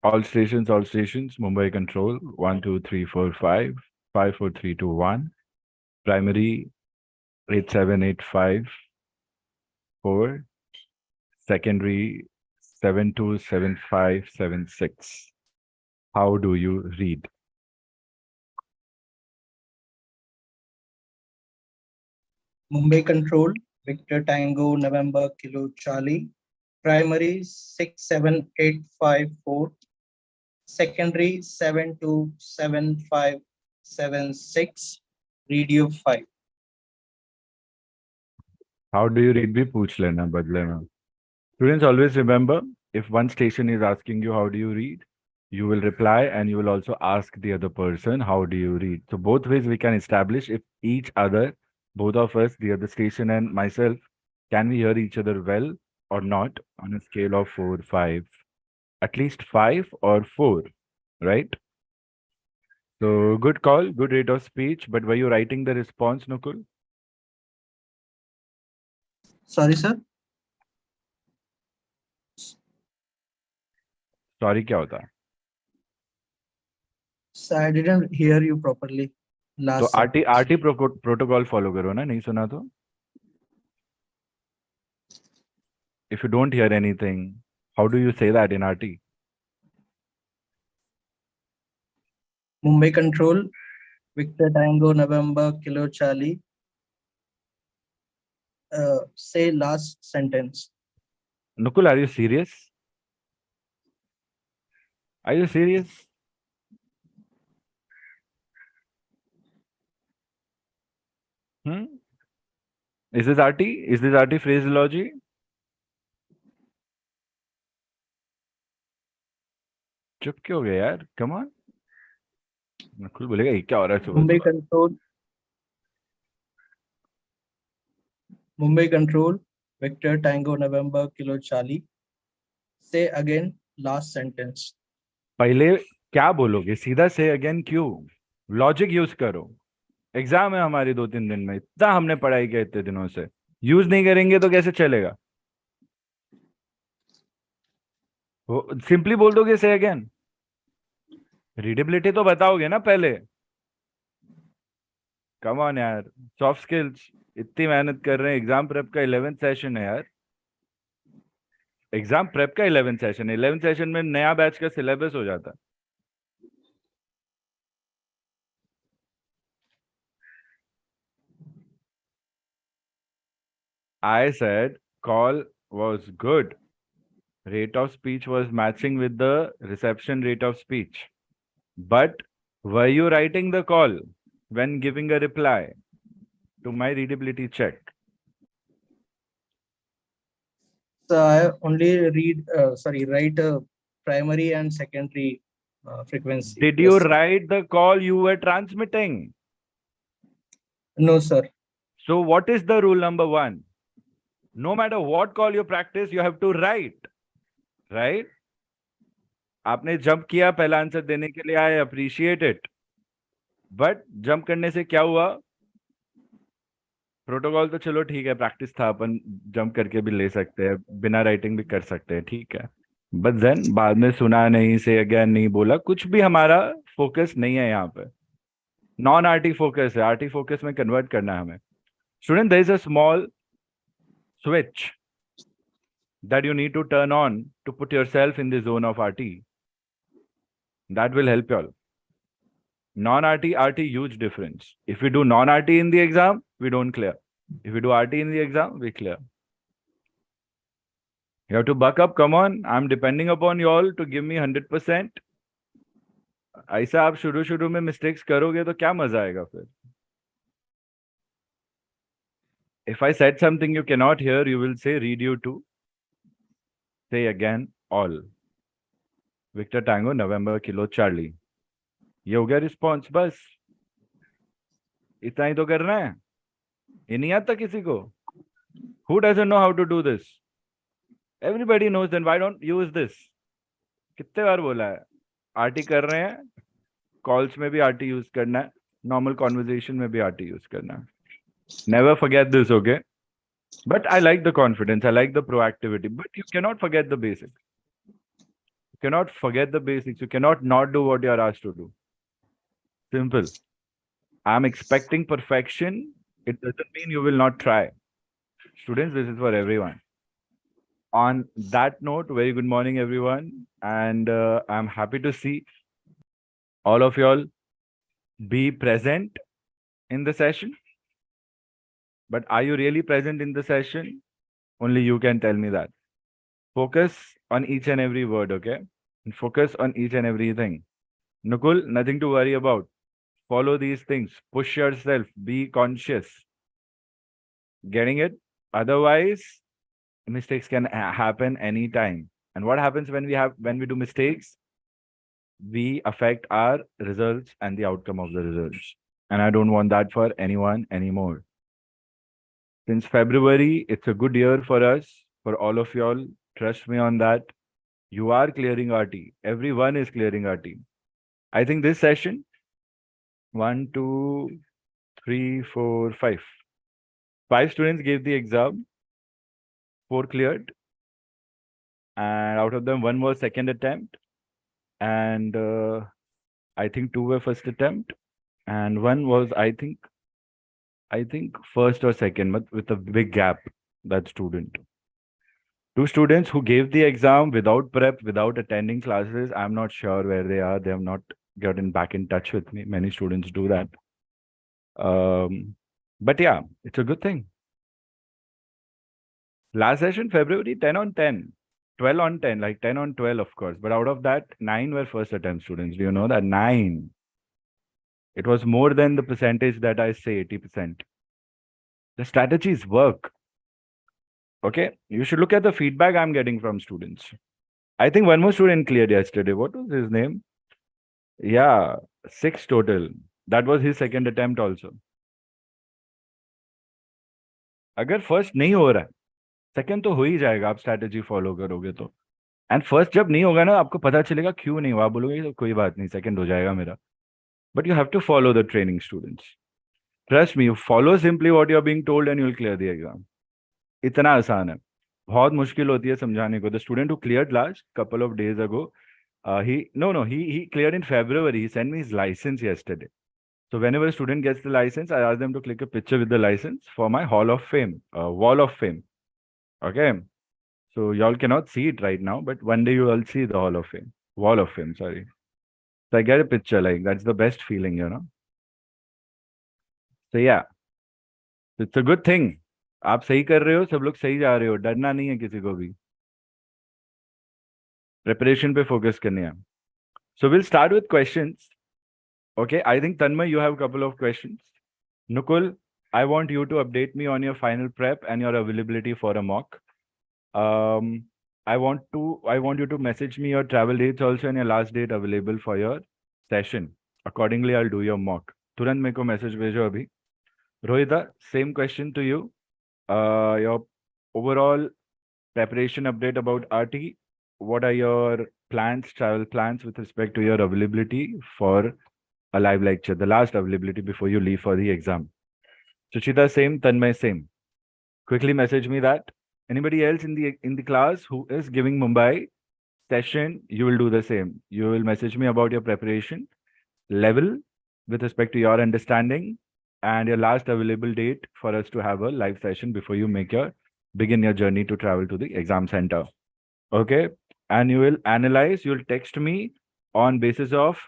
All stations, Mumbai Control, 1, 2, 3, 4, 5, 5, 4, 3, 2, 1. Primary, 8785, 4. Secondary, 727576. How do you read? Mumbai Control, Victor Tango, November, Kilo Charlie. Primary 67854. Secondary 727576. Radio 5. How do you read? Bhi pooch lena, badle mein. Students, always remember, if one station is asking you how do you read, you will reply and you will also ask the other person how do you read. So both ways we can establish if each other, both of us, the other station and myself, can we hear each other well or not on a scale of 4, 5, at least 5 or 4, right? So good call, good rate of speech. But were you writing the response, Nukul? Sorry, sir. Sorry, क्या होता है? So I didn't hear you properly. तो Last RT protocol follow करो ना, नहीं सुना तो? If you don't hear anything, how do you say that in RT? Mumbai Control, Victor Tango, November, Kilo Charlie. Say last sentence. Nukul, are you serious? Are you serious? Hmm? Is this RT? Is this RT phraseology? चुप क्यों हो गया यार? Come on. Nakul बोलेगा ये क्या हो रहा है सुबह Mumbai सुबह? Control, Mumbai Control, Victor Tango, November, Kilo Charlie. Say again last sentence. पहले क्या बोलोगे? सीधा से अगेन क्यों? लॉजिक यूज करो. एग्जाम है हमारी 2-3 दिन में. इतना हमने पढ़ाई किया इतने दिनों से. यूज नहीं करेंगे तो कैसे चलेगा? सिंपली बोल दोगे से अगेन. रीडेबिलिटी तो बताओगे ना पहले. कम ऑन यार, सॉफ्ट स्किल्स. इतनी मेहनत कर रहे हैं. एग्जाम प्रेप का 11th सेशन है यार. एग्जाम प्रेप का 11th सेशन है. 11th सेशन में नया बैच का सिलेबस हो जाता है. I said call was good. Rate of speech was matching with the reception rate of speech. But were you writing the call when giving a reply to my readability check? So I only write primary and secondary frequency. Did you write the call you were transmitting? No, sir. So what is the rule number 1? No matter what call you practice, you have to write. Right? आपने jump किया पहला answer देने के लिए. I appreciate it. But jump करने से क्या हुआ? प्रोटोकॉल तो चलो ठीक है, प्रैक्टिस था, अपन जंप करके भी ले सकते हैं, बिना राइटिंग भी कर सकते हैं, ठीक है. बट देन बाद में सुना नहीं, से अगेन नहीं बोला, कुछ भी हमारा फोकस नहीं है यहाँ पे. नॉन आरटी फोकस है. आरटी फोकस में कन्वर्ट करना है हमें. Student, there is a small switch that you need to turn on to put yourself in the zone of RT. That will help you all. Non-RT, RT, huge difference. If we do non-RT in the exam, we don't clear. If we do RT in the exam, we clear. You have to buck up. Come on. I'm depending upon you all to give me 100%. ऐसा आप शुरू में mistakes करोगे तो क्या मजा आएगा फिर? If I said something you cannot hear, you will say read you to. Say again all. Victor Tango, November, Kilo, Charlie. ये हो गया रिस्पॉन्स. बस इतना ही तो करना है. ये नहीं आता किसी को? Who doesn't know how to do this? Everybody knows. Then why don't use this? कितने बार बोला है? आरटी कर रहे हैं, कॉल्स में भी आरटी यूज करना है, नॉर्मल कॉन्वर्जेशन में भी आरटी यूज करना है. Never forget this, okay? But I like the confidence, I like the proactivity, but you cannot forget the basics. cannot forget the basics. You cannot not do what you are asked to do. Simple. I'm expecting perfection. It doesn't mean you will not try. Students, this is for everyone. On that note, very good morning, everyone. And I'm happy to see all of y'all be present in the session. But are you really present in the session? Only you can tell me that. Focus on each and every word, okay? And focus on each and everything. Nukul, nothing to worry about. Follow these things. Push yourself. Be conscious. Getting it? Otherwise, mistakes can happen anytime. And what happens when we do mistakes? We affect our results and the outcome of the results. And I don't want that for anyone anymore. Since February, it's a good year for us, for all of y'all. Trust me on that. You are clearing RT. Everyone is clearing RT. I think this session, 1, 2, 3, 4, 5. 5 students gave the exam, 4 cleared, and out of them, 1 was second attempt, and I think 2 were first attempt, and 1 was I think first or second, but with a big gap. That student. 2 students who gave the exam without prep, without attending classes. I'm not sure where they are. They have not gotten back in touch with me. Many students do that. But yeah, it's a good thing. Last session, February, 10 on 10, 12 on 10, like 10 on 12, of course. But out of that, 9 were first attempt students. Do you know that? 9. It was more than the percentage that I say, 80%. The strategies work. Okay. You should look at the feedback I'm getting from students. I think 1 more student cleared yesterday. What was his name? Yeah, 6 total. That was his second attempt also. अगर first नहीं हो रहा है, second तो हो ही जाएगा, आप strategy follow करोगे तो. एंड फर्स्ट जब नहीं होगा ना, आपको पता चलेगा क्यों नहीं हुआ. आप बोलोगे तो कोई बात नहीं, सेकंड हो जाएगा मेरा. But you have to follow the training students. Trust me, you follow simply what you are being told and you will clear the exam. इतना आसान है. बहुत मुश्किल होती है समझाने को. The student who cleared last couple of days ago, he cleared in February. He sent me his license yesterday. So whenever a student gets the license, I ask them to click a picture with the license for my Hall of Fame, Wall of Fame. Okay. So y'all cannot see it right now, but one day you will see the Hall of Fame, Wall of Fame, sorry. So I get a picture, like that's the best feeling, you know. So yeah, it's a good thing. आप सही कर रहे हो, सब लोग सही जा रहे हो, डरना नहीं है किसी को भी. Preparation पे focus करने हैं. So we'll start with questions. Okay, I think Tanmay, you have a couple of questions. Nukul, I want you to update me on your final prep and your availability for a mock. I want you to message me your travel dates also and your last date available for your session. Accordingly, I'll do your mock. तुरंत मेरे को message भेजो अभी. Rohita, same question to you. Your overall preparation update about RT. What are your plans, travel plans with respect to your availability for a live lecture, the last availability before you leave for the exam? Suchita, same. Tanmay, same. Quickly message me that. Anybody else in the class who is giving Mumbai session, you will do the same. You will message me about your preparation level with respect to your understanding and your last available date for us to have a live session before you begin your journey to travel to the exam center. Okay. And you will analyze, you'll text me on basis of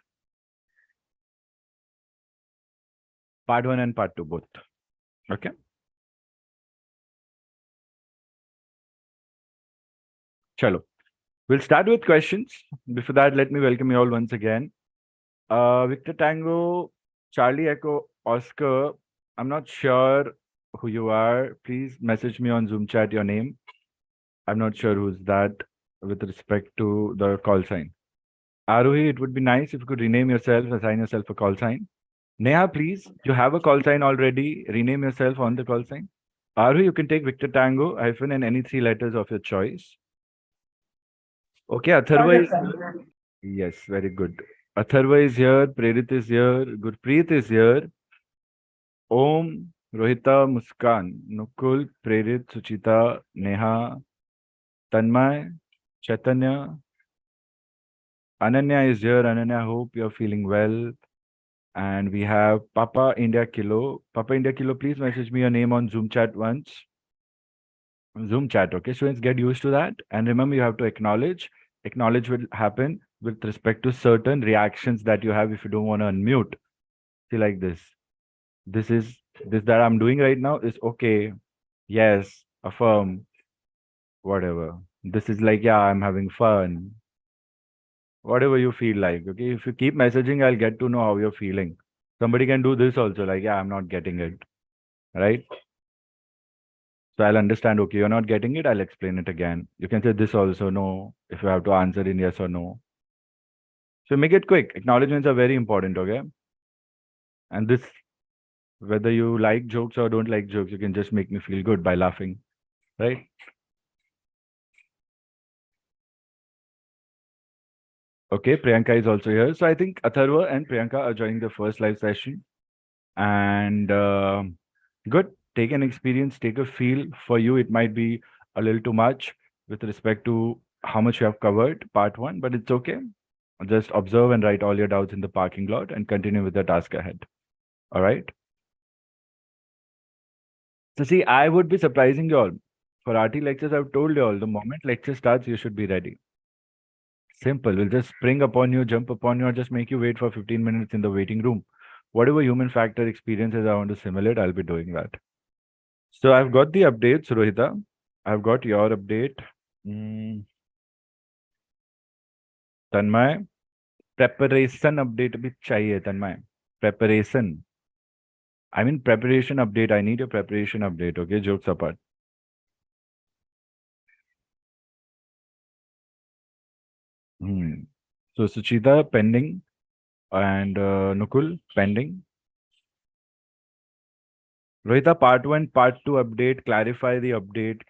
part 1 and part 2 both. Okay. Chalo. We'll start with questions. Before that, let me welcome you all once again. Victor Tango, Charlie Echo, Oscar. I'm not sure who you are. Please message me on Zoom chat your name. I'm not sure who's that with respect to the call sign. Aruhi, it would be nice if you could rename yourself, assign yourself a call sign. Neha, please, you have a call sign already. Rename yourself on the call sign. Aruhi, you can take Victor Tango, hyphen, and any 3 letters of your choice. Okay, Atharva is... Yes, very good. Atharva is here, Prerit is here, Gurpreet is here. Om, Rohita, Muskan, Nukul, Prerit, Suchita, Neha, Tanmay, Chaitanya, Ananya is here. Ananya, hope you're feeling well. And we have Papa India Kilo. Papa India Kilo, please message me your name on Zoom chat once. Zoom chat, okay? Students, get used to that. And remember, you have to acknowledge. Acknowledge will happen with respect to certain reactions that you have if you don't want to unmute. See, like this. This is this that I'm doing right now is okay. Yes, affirm, whatever. This is like, yeah, I'm having fun. Whatever you feel like, okay? If you keep messaging, I'll get to know how you're feeling. Somebody can do this also, like, yeah, I'm not getting it, right? So I'll understand, okay, you're not getting it, I'll explain it again. You can say this also, no, if you have to answer in yes or no. So make it quick. Acknowledgements are very important, okay? And this, whether you like jokes or don't like jokes, you can just make me feel good by laughing, right? Okay, Priyanka is also here. So I think Atharva and Priyanka are joining the first live session. And good, take an experience, take a feel. For you, it might be a little too much with respect to how much you have covered, part one, but it's okay. Just observe and write all your doubts in the parking lot and continue with the task ahead. All right. So see, I would be surprising you all. For RT lectures, I've told you all, the moment lecture starts, you should be ready. Simple. We'll just spring upon you, jump upon you, or just make you wait for 15 minutes in the waiting room. Whatever human factor experiences I want to simulate, I'll be doing that. So I've got the updates, Rohita. I've got your update. Mm, Tanmay, preparation update bhi chahiye, Tanmay. Preparation. I mean preparation update. I need a preparation update. Okay, jokes apart. Hmm. So Suchita pending and Nukul pending. Rohita, part one, part two update. Clarify the update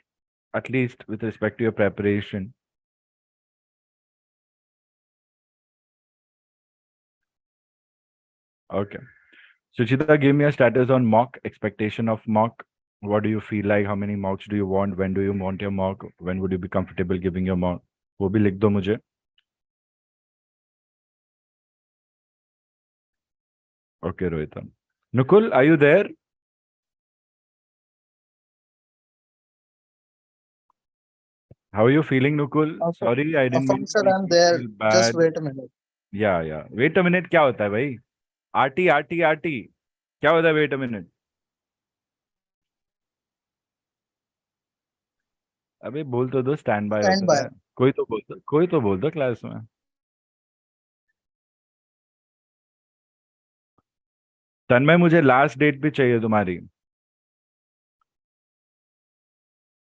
at least with respect to your preparation. Okay. Suchita, give me a status on mock, expectation of mock. What do you feel like? How many mocks do you want? When do you want your mock? When would you be comfortable giving your mock? वो भी लिख दो मुझे. Okay, Rohita. Nukul, are you there? How are you feeling, Nukul? Affirm, Sorry, I didn't affirm mean to sir, make I'm you there. feel Just bad. wait a minute. Yeah, yeah. Wait a minute, क्या होता है भाई? आटी आटी आटी क्या होता है wait a minute? अबे बोल तो दो स्टैंड बाय Stand होता by. है. कोई तो बोल दो क्लास में. तन्मय मुझे लास्ट डेट भी चाहिए तुम्हारी.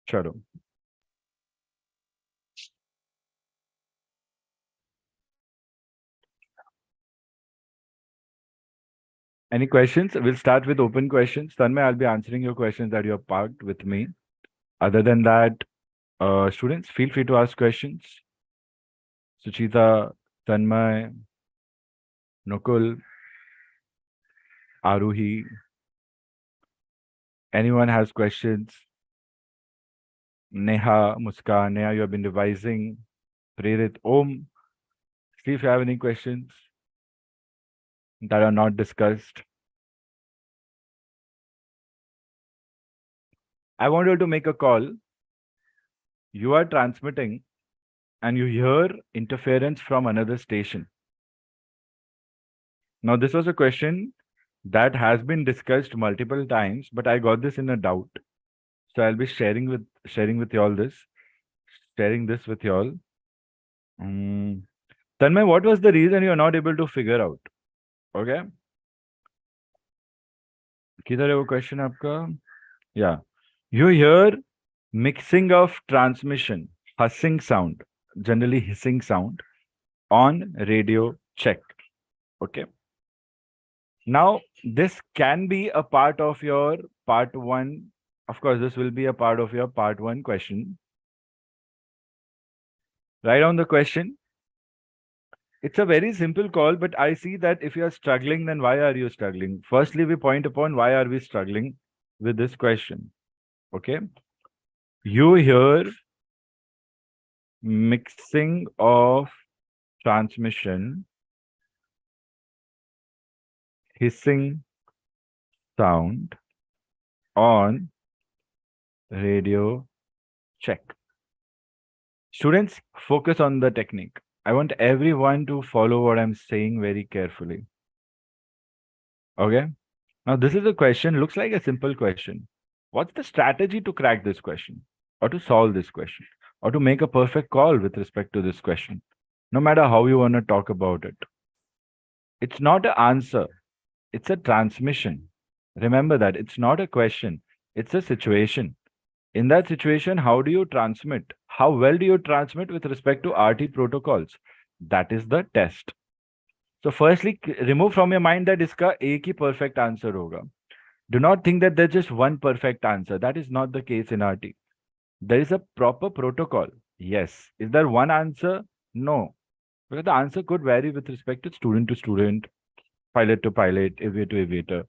चलो. Any questions? We'll start with open questions. Tanmay, I'll be answering your questions that you have parked with me. Other than that, students, feel free to ask questions. Suchita, Tanmay, Nukul, Aruhi. Anyone has questions? Neha, Muskan, Neha, you have been revising. Prerit, Om, see if you have any questions that are not discussed. I want you to make a call. You are transmitting and you hear interference from another station. Now, this was a question that has been discussed multiple times, but I got this in a doubt. So I'll be sharing with y'all this, sharing this with y'all. Tanmay, what was the reason you're not able to figure out? Okay. किधर है वो question आपका? Yeah. You hear mixing of transmission, hussing sound, generally hissing sound on radio check. Okay. Now, this can be a part of your part one. Of course, this will be a part of your part one question. Write down the question. It's a very simple call, but I see that if you are struggling, then why are you struggling? Firstly, we point upon why are we struggling with this question. Okay. You hear mixing of transmission, hissing sound on radio check. Students, focus on the technique. I want everyone to follow what I'm saying very carefully. Okay? Now, this is a question, looks like a simple question. What's the strategy to crack this question, or to solve this question, or to make a perfect call with respect to this question? No matter how you want to talk about it, it's not an answer, it's a transmission. Remember that it's not a question, it's a situation. In that situation, how do you transmit? How well do you transmit with respect to RT protocols? That is the test. So, firstly, remove from your mind that iska ek hi perfect answer hoga. Do not think that there's just one perfect answer. That is not the case in RT. There is a proper protocol. Yes. Is there one answer? No. Because the answer could vary with respect to student, pilot to pilot, aviator to aviator.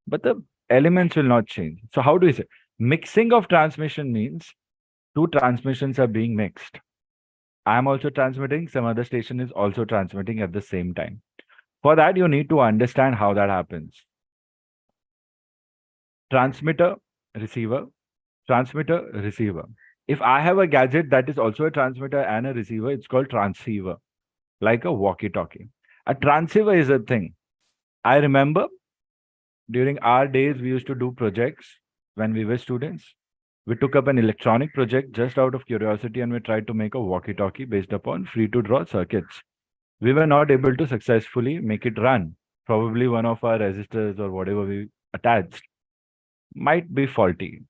But the elements will not change. So how do we say? Mixing of transmission means two transmissions are being mixed. I am also transmitting, some other station is also transmitting at the same time. For that, you need to understand how that happens. Transmitter, receiver, transmitter, receiver. If I have a gadget that is also a transmitter and a receiver, it's called transceiver, like a walkie-talkie. A transceiver is a thing. I remember during our days, we used to do projects when we were students. We took up an electronic project just out of curiosity and we tried to make a walkie-talkie based upon free-to-draw circuits. We were not able to successfully make it run. Probably one of our resistors or whatever we attached might be faulty.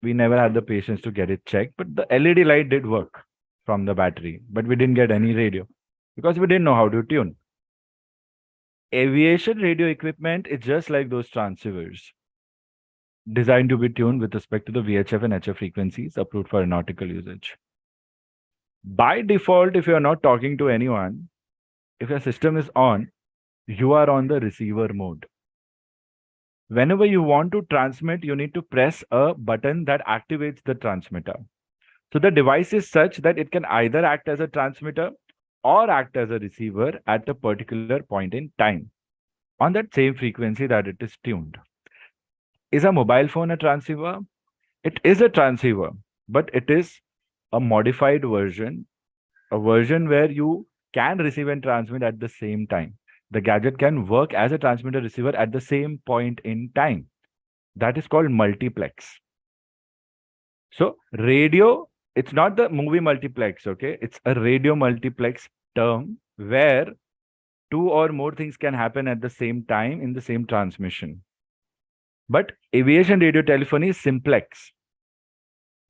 We never had the patience to get it checked, but the LED light did work from the battery, but we didn't get any radio because we didn't know how to tune. Aviation radio equipment is just like those transceivers, designed to be tuned with respect to the VHF and HF frequencies approved for aeronautical usage. By default, if you are not talking to anyone, if your system is on, you are on the receiver mode. Whenever you want to transmit, you need to press a button that activates the transmitter. So the device is such that it can either act as a transmitter or act as a receiver at a particular point in time on that same frequency that it is tuned. Is a mobile phone a transceiver? It is a transceiver, but it is a modified version, a version where you can receive and transmit at the same time. The gadget can work as a transmitter receiver at the same point in time. That is called multiplex. So radio, it's not the movie multiplex, okay? It's a radio multiplex term where two or more things can happen at the same time in the same transmission. But aviation radio telephony is simplex.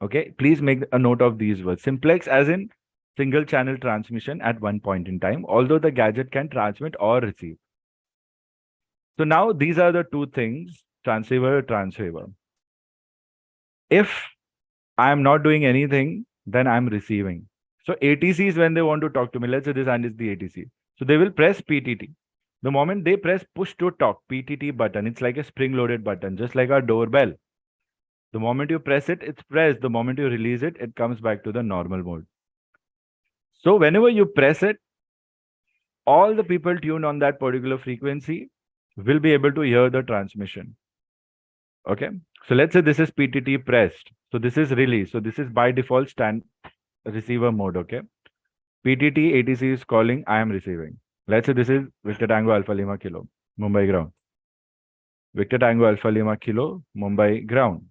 Okay, please make a note of these words. Simplex as in single channel transmission at one point in time, although the gadget can transmit or receive. So now these are the two things, transceiver, transceiver. If I am not doing anything, then I'm receiving. So ATCs, when they want to talk to me, let's say this hand is the ATC. So they will press PTT. The moment they press push to talk, PTT button, it's like a spring-loaded button, just like our doorbell. The moment you press it, it's pressed. The moment you release it, it comes back to the normal mode. So whenever you press it, all the people tuned on that particular frequency will be able to hear the transmission. Okay. So let's say this is PTT pressed. So this is release. So this is by default stand receiver mode. Okay. PTT ATC is calling, I am receiving. Let's say this is Victor Tango Alpha Lima Kilo, Mumbai ground. Victor Tango Alpha Lima Kilo, Mumbai ground.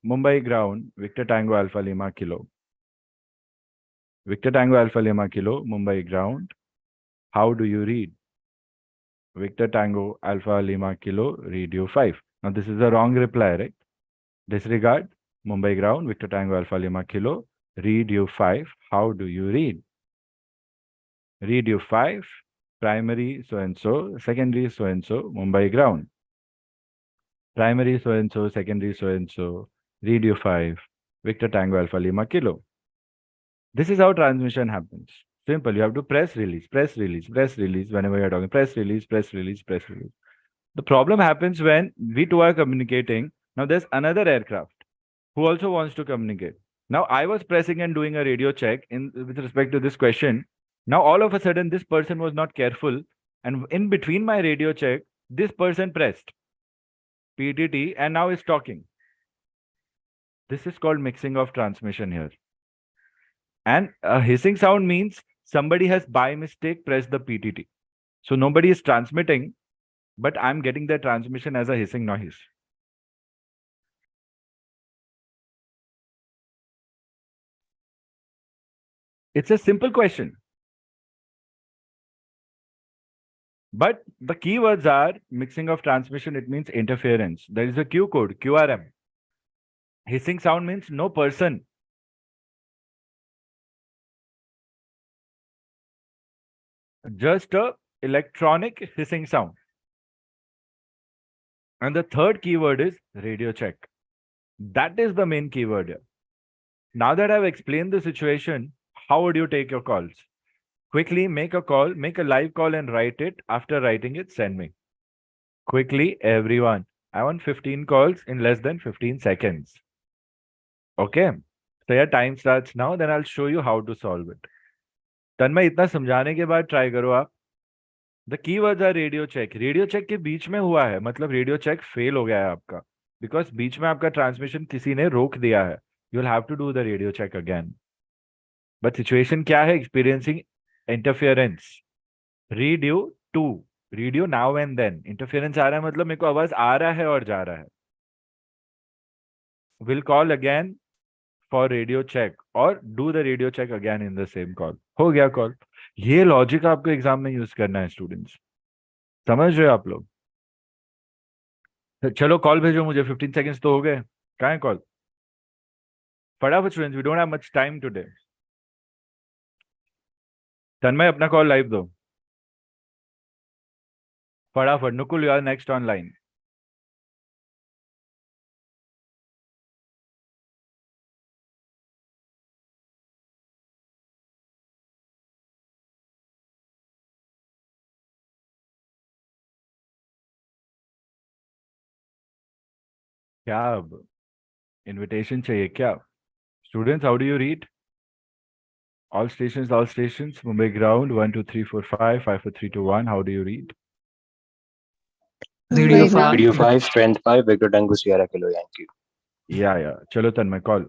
Mumbai ground, Victor Tango Alpha Lima Kilo. Victor Tango Alpha Lima Kilo, Mumbai ground. How do you read? Victor Tango Alpha Lima Kilo, read you 5. Now this is a wrong reply, right? Disregard, Mumbai ground, Victor Tango Alpha Lima Kilo, read you 5. How do you read? Read you 5, primary so-and-so, secondary so-and-so, Mumbai ground. Primary so-and-so, secondary so-and-so, read you 5, Victor Tango Alpha Lima Kilo. This is how transmission happens. Simple. You have to press release, press release, press release whenever you're talking. Press release, press release, press release. The problem happens when we two are communicating. Now there's another aircraft who also wants to communicate. Now I was pressing and doing a radio check in with respect to this question. Now all of a sudden this person was not careful, and in between my radio check, this person pressed PTT and now is talking. This is called mixing of transmission here. And a hissing sound means somebody has by mistake pressed the PTT. So nobody is transmitting, but I'm getting the transmission as a hissing noise. It's a simple question. But the keywords are mixing of transmission, it means interference. There is a Q code, QRM. Hissing sound means no person. Just a electronic hissing sound. And the third keyword is radio check. That is the main keyword here. Now that I've explained the situation, how would you take your calls? Quickly make a call, make a live call and write it. After writing it, send me. Quickly, everyone. I want 15 calls in less than 15 seconds. Okay. So your time starts now, then I'll show you how to solve it. तन्मय इतना समझाने के बाद try करो आप. The keywords are radio check. Radio check के बीच में हुआ है, मतलब रेडियो चेक फेल हो गया है आपका, बिकॉज बीच में आपका ट्रांसमिशन किसी ने रोक दिया है. You will have to do the radio check again. But situation क्या है? Experiencing interference. Read you two, read you now and then. Interference आ रहा है मतलब मेरे को आवाज आ रहा है और जा रहा है. Will call again for radio check और do the radio check again in the same call. हो गया कॉल. ये लॉजिक आपको एग्जाम में यूज करना है स्टूडेंट्स. समझ रहे हो आप लोग? चलो कॉल भेजो मुझे. 15 सेकंड्स तो हो गए. कहाँ है कॉल? फटाफट students, we don't have much time today. Tanmay अपना कॉल लाइव दो फटाफट. Nukul you are next online. क्या अब इनविटेशन चाहिए क्या? Students how do you read? All stations, Mumbai ground, 1, 2, 3, 4, 5, 5, 4, 3, 2, 1. How do you read? Radio Radio 5. Radio 5, strength 5, Victor Tango Sierra Kilo Yankee. Yeah. Chalo Tanmay, call.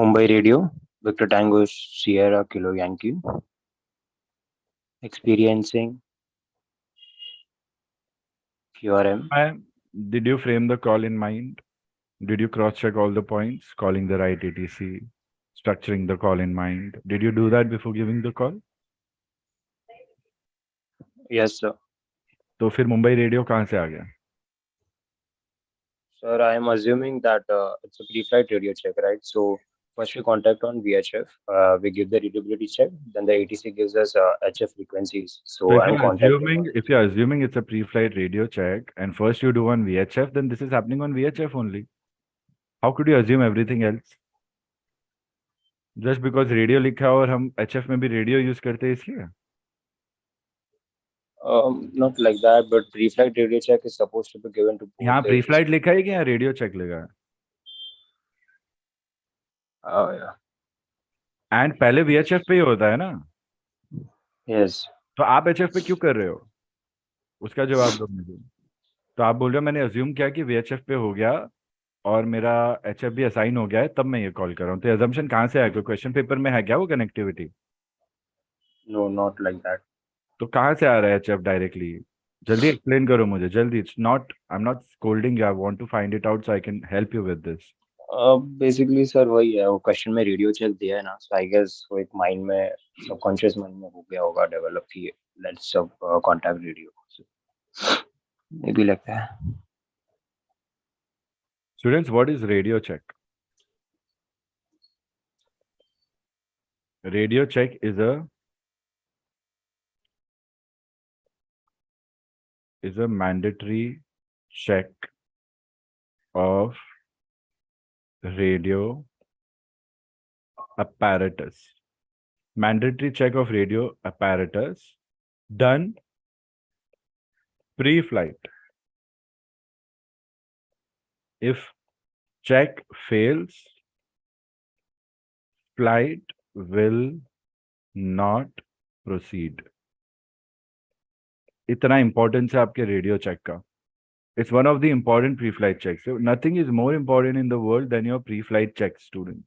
Mumbai Radio, Victor Tango Sierra Kilo Yankee. Experiencing QRM. Did you frame the call in mind? Did you cross-check all the points, calling the right ATC, structuring the call in mind? Did you do that before giving the call? Yes, sir. तो फिर Mumbai radio कहाँ से आ गया? Sir, I am assuming that it's a pre-flight radio check, right? So first we contact on VHF, we give the readability check, then the ATC gives us HF frequencies. So I'm contacting. If you're assuming it's a pre-flight radio check and first you do on VHF, then this is happening on VHF only. How could you assume everything else? Just because radio लिखा है और हम HF में भी radio use करते हैं इसलिए? Not like that, but pre-flight radio check is supposed to be given to both. यहाँ pre-flight लिखा है कि यहाँ radio check लिखा है? Yeah. And पहले VHF पे ही होता है ना? Yes. तो आप HF पे क्यों कर रहे हो? उसका जवाब दो मुझे. तो आप बोल रहे हो मैंने अज्यूम किया कि VHF पे हो गया और मेरा HF भी असाइन हो गया है, तब मैं ये कॉल कर रहा हूँ. तो अजम्पशन कहाँ से आया? कोई क्वेश्चन पेपर में है क्या वो connectivity? No, not like that. तो कहाँ से आ रहा है HF डायरेक्टली? जल्दी एक्सप्लेन करो मुझे, जल्दी. It's not, I am not scolding you, I want to find it out so I can help you with this. Basically sir वही है, वो क्वेश्चन में रेडियो चेक दिया है ना, सो आई गेस वो एक माइंड में, सबकॉन्शियस माइंड में हो गया होगा डेवलप कि लेट्स सब कांटेक्ट रेडियो. ये भी लगता है. Students, what is radio check? Radio check is a mandatory check of radio apparatus. Mandatory check of radio apparatus done Pre-flight. If check fails, flight will not proceed. इतना importance है आपके radio check का. It's one of the important pre-flight checks. So nothing is more important in the world than your pre-flight checks, students.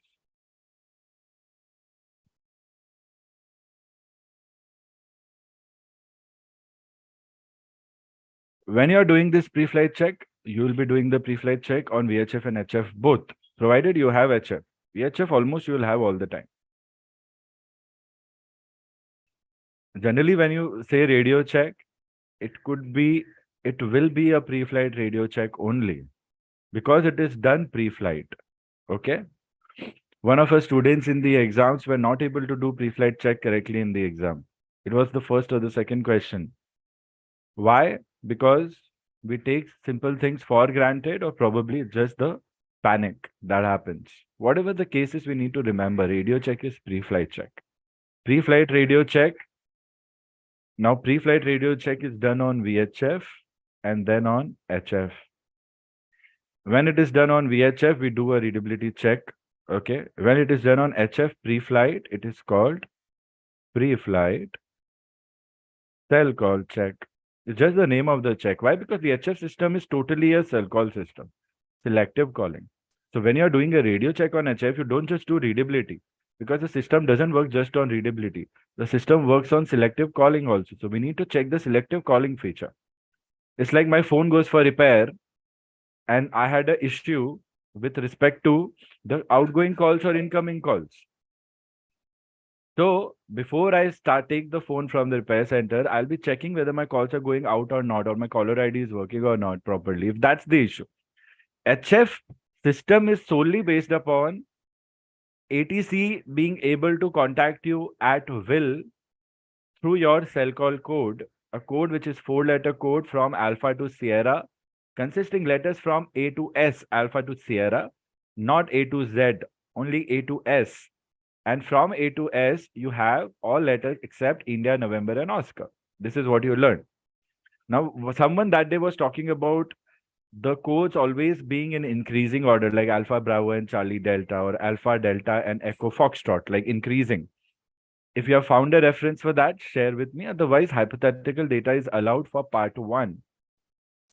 When you're doing this pre-flight check, you will be doing the pre-flight check on VHF and HF both, provided you have HF. VHF almost you will have all the time. Generally, when you say radio check, it will be a pre-flight radio check only because it is done pre-flight. Okay. One of our students in the exams were not able to do pre-flight check correctly in the exam. It was the first or the second question. Why? Because we take simple things for granted, or probably just the panic that happens. Whatever the cases, we need to remember radio check is pre-flight check. Pre-flight radio check. Now, pre-flight radio check is done on VHF and then on HF. When it is done on VHF, we do a readability check. Okay. When it is done on HF pre-flight, it is called pre-flight cell call check. It's just the name of the check. Why? Because the HF system is totally a cell call system, selective calling. So when you're doing a radio check on HF, you don't just do readability, because the system doesn't work just on readability. The system works on selective calling also. So we need to check the selective calling feature. It's like my phone goes for repair and I had an issue with respect to the outgoing calls or incoming calls. So before I take the phone from the repair center, I'll be checking whether my calls are going out or not, or my caller ID is working or not properly, if that's the issue. HF system is solely based upon ATC being able to contact you at will through your cell call code, a code which is 4-letter code from Alpha to Sierra, consisting letters from A to S, Alpha to Sierra, not A to Z, only A to S. And from A to S, you have all letters except India, November, and Oscar. This is what you learned. Now, someone that day was talking about the codes always being in increasing order, like Alpha Bravo and Charlie Delta, or Alpha Delta and Echo Foxtrot, like increasing. If you have found a reference for that, share with me. Otherwise, hypothetical data is allowed for part 1.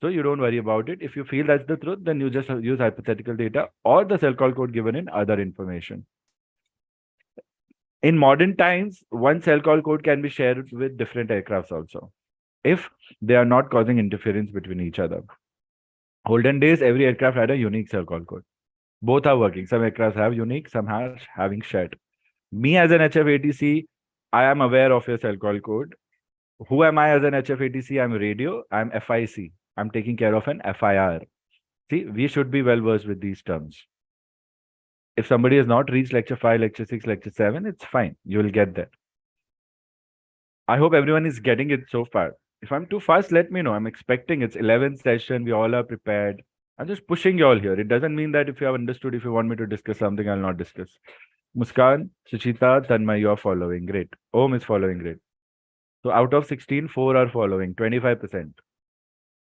So you don't worry about it. If you feel that's the truth, then you just use hypothetical data or the cell call code given in other information. In modern times, one cell call code can be shared with different aircrafts also, if they are not causing interference between each other. Olden days, every aircraft had a unique cell call code. Both are working. Some aircrafts have unique, some have having shared. Me as an HF-ATC, I am aware of your cell call code. Who am I as an HF-ATC? I'm radio, I'm FIC. I'm taking care of an FIR. See, we should be well versed with these terms. If somebody has not reached lecture 5, lecture 6, lecture 7, it's fine. You will get there. I hope everyone is getting it so far. If I'm too fast, let me know. I'm expecting it's 11th session. We all are prepared. I'm just pushing you all here. It doesn't mean that if you have understood, if you want me to discuss something, I'll not discuss. Muskan, Suchita, Tanmay, you are following. Great. Om is following. Great. So out of 16, 4 are following. 25%.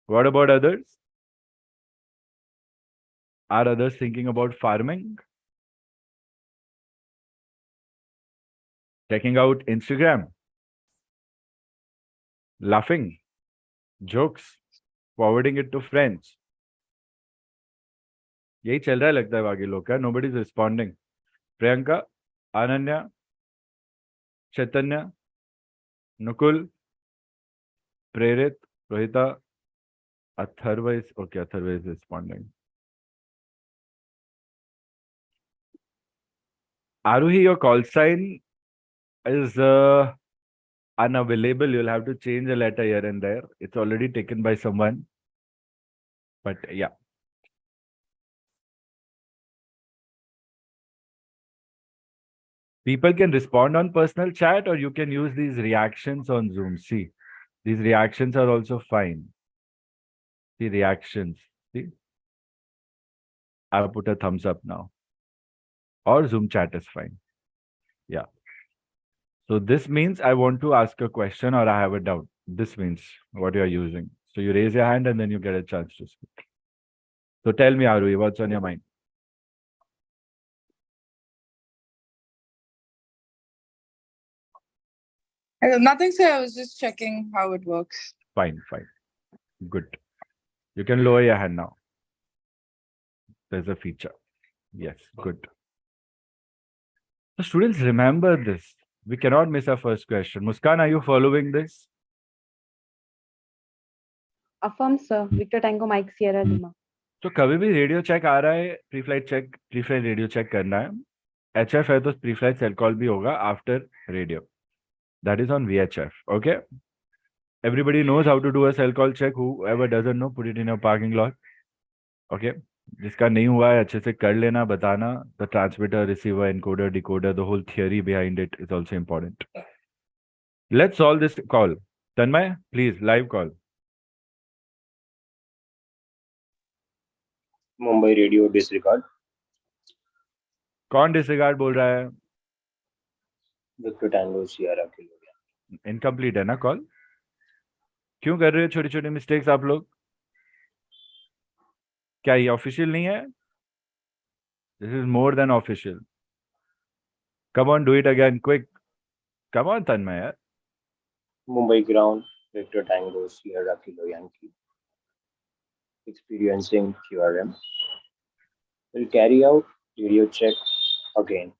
What about others? Are others thinking about farming? Checking out Instagram? Laughing? Jokes? Forwarding it to friends? यही चल रहा है लगता है बाकी लोग का. Nobody is responding. Priyanka, Ananya, Chaitanya, Nukul, Prerit, Rohita, Atharva is okay. Atharva is responding. Aruhi, your call sign is unavailable. You'll have to change a letter here and there. It's already taken by someone. But yeah. People can respond on personal chat, or you can use these reactions on Zoom. See, these reactions are also fine. The reactions. See, I'll put a thumbs up now. Or Zoom chat is fine. Yeah. So this means I want to ask a question or I have a doubt. This means what you are using. So you raise your hand and then you get a chance to speak. So tell me, Aruhi, what's on your mind? Nothing, sir. I was just checking how it works. Fine, fine. Good. You can lower your hand now. There's a feature. Yes, good. So students, remember this. We cannot miss our first question. Muskan, are you following this? Affirm, sir. Victor Tango Mike Sierra Lima. तो कभी भी radio check आ रहा है, pre flight radio check करना है. HF है तो pre flight cell call भी होगा after radio. That is on VHF. Okay. Everybody knows how to do a cell call check. Whoever doesn't know, put it in your parking lot. Okay. जिसका नहीं हुआ है अच्छे से कर लेना, बताना. The transmitter, receiver, encoder, decoder, the whole theory behind it is also important. Let's solve this call. Tanmay, please, live call. Mumbai radio disregard. कौन डिसरिगार्ड बोल रहा है? Victor Tango Sierra Kilo. Incomplete है ना कॉल? क्यों कर रहे हो छोटी छोटी मिस्टेक्स आप लोग? क्या ये ऑफिशियल नहीं है? This is more than official. Come on, do it again, quick. Come on Tanmay यार. Mumbai ground. Victor Tango Sierra Kilo Yankee. Experiencing QRM. Will carry out radio check again.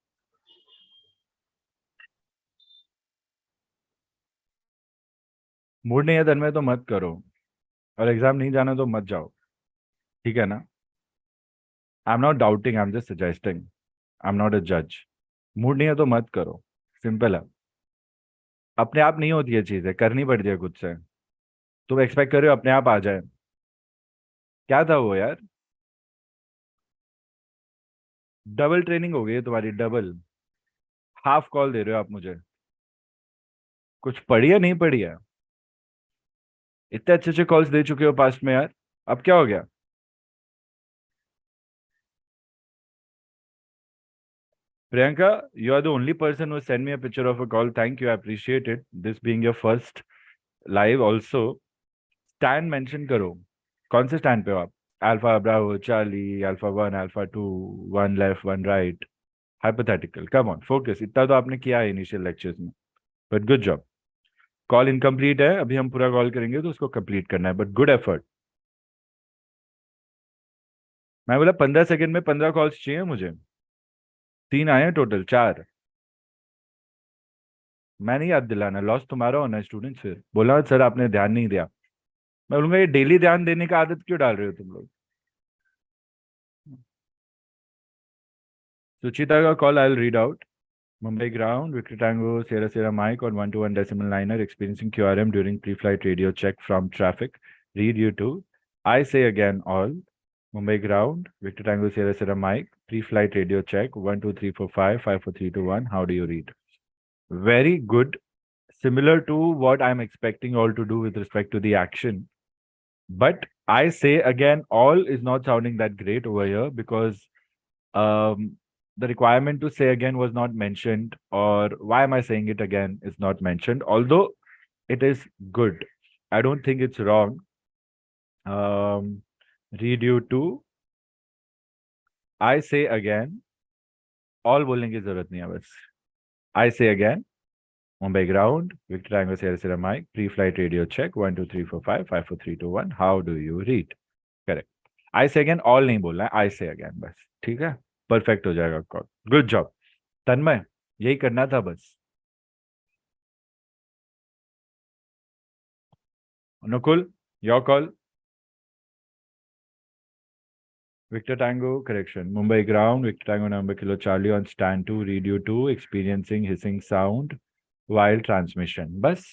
Mood नहीं है तन्मय तो मत करो, और एग्जाम नहीं जाना तो मत जाओ, ठीक है ना? आई am not doubting, I am just suggesting. I am not a जज. मूड नहीं है तो मत करो, सिंपल है. अपने आप नहीं होती है चीजें, करनी पड़ती है खुद से. तुम एक्सपेक्ट कर रहे हो अपने आप आ जाए? क्या था वो यार? डबल ट्रेनिंग हो गई है तुम्हारी, डबल. हाफ कॉल दे रहे हो आप मुझे. कुछ पढ़ी है नहीं पढ़ी है? इतने अच्छे अच्छे कॉल्स दे चुके हो पास्ट में यार, अब क्या हो गया? Priyanka, you are the only person who sent me a picture of a call. Thank you, I appreciate it. This being your first live also. Stand mention करो. कौन से stand पे हो आप? Alpha, Bravo, Charlie, Alpha 1, Alpha 2, one left, one right. Hypothetical. Come on, focus. इतना तो आपने किया है initial lectures में. But good job. Call incomplete है, अभी हम पूरा कॉल करेंगे तो उसको complete करना है. But good effort. मैं बोला 15 सेकंड में 15 कॉल्स चाहिए मुझे. 3 आए हैं टोटल, 4. मैं नहीं याद दिलाना, लॉस तुम्हारा होना है स्टूडेंट्स. फिर बोला सर आपने ध्यान नहीं दिया. मैं बोलूंगा ये डेली ध्यान देने का आदत क्यों डाल रहे हो तुम लोग? सुचिता का call I will read out. Mumbai ground, Victor Tango, Sierra Sierra Mike on 121 decimal liner experiencing QRM during pre-flight radio check from traffic. Read you to. I say again all. Mumbai ground, Victor Tango, Sierra Sierra Mike, pre-flight radio check 1 2 3 4 5 5 4 3 2 1. How do you read? Very good. Similar to what I'm expecting all to do with respect to the action. But I say again, all is not sounding that great over here because the requirement to say again was not mentioned, or why am I saying it again is not mentioned, although it is good. I don't think it's wrong. Read you to. I say again. All बोलने की जरूरत नहीं है बस. I say again. Mumbai ground, Victor Tango Sierra Sierra Mike, pre-flight radio check 1 2 3 4 5 5 4 3 2 1. How do you read? Correct. I say again, all नहीं बोलना है. I say again बस, ठीक है? परफेक्ट हो जाएगा कॉल. गुड जॉब तन्मय, यही करना था बस. Anukul, your call. Victor Tango, correction. Mumbai ground, Victor Tango number Kilo Charlie on stand 2, read you 2, experiencing hissing sound while transmission. बस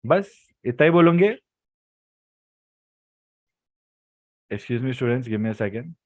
बस इतना ही बोलोगे? Excuse me students, give me a second.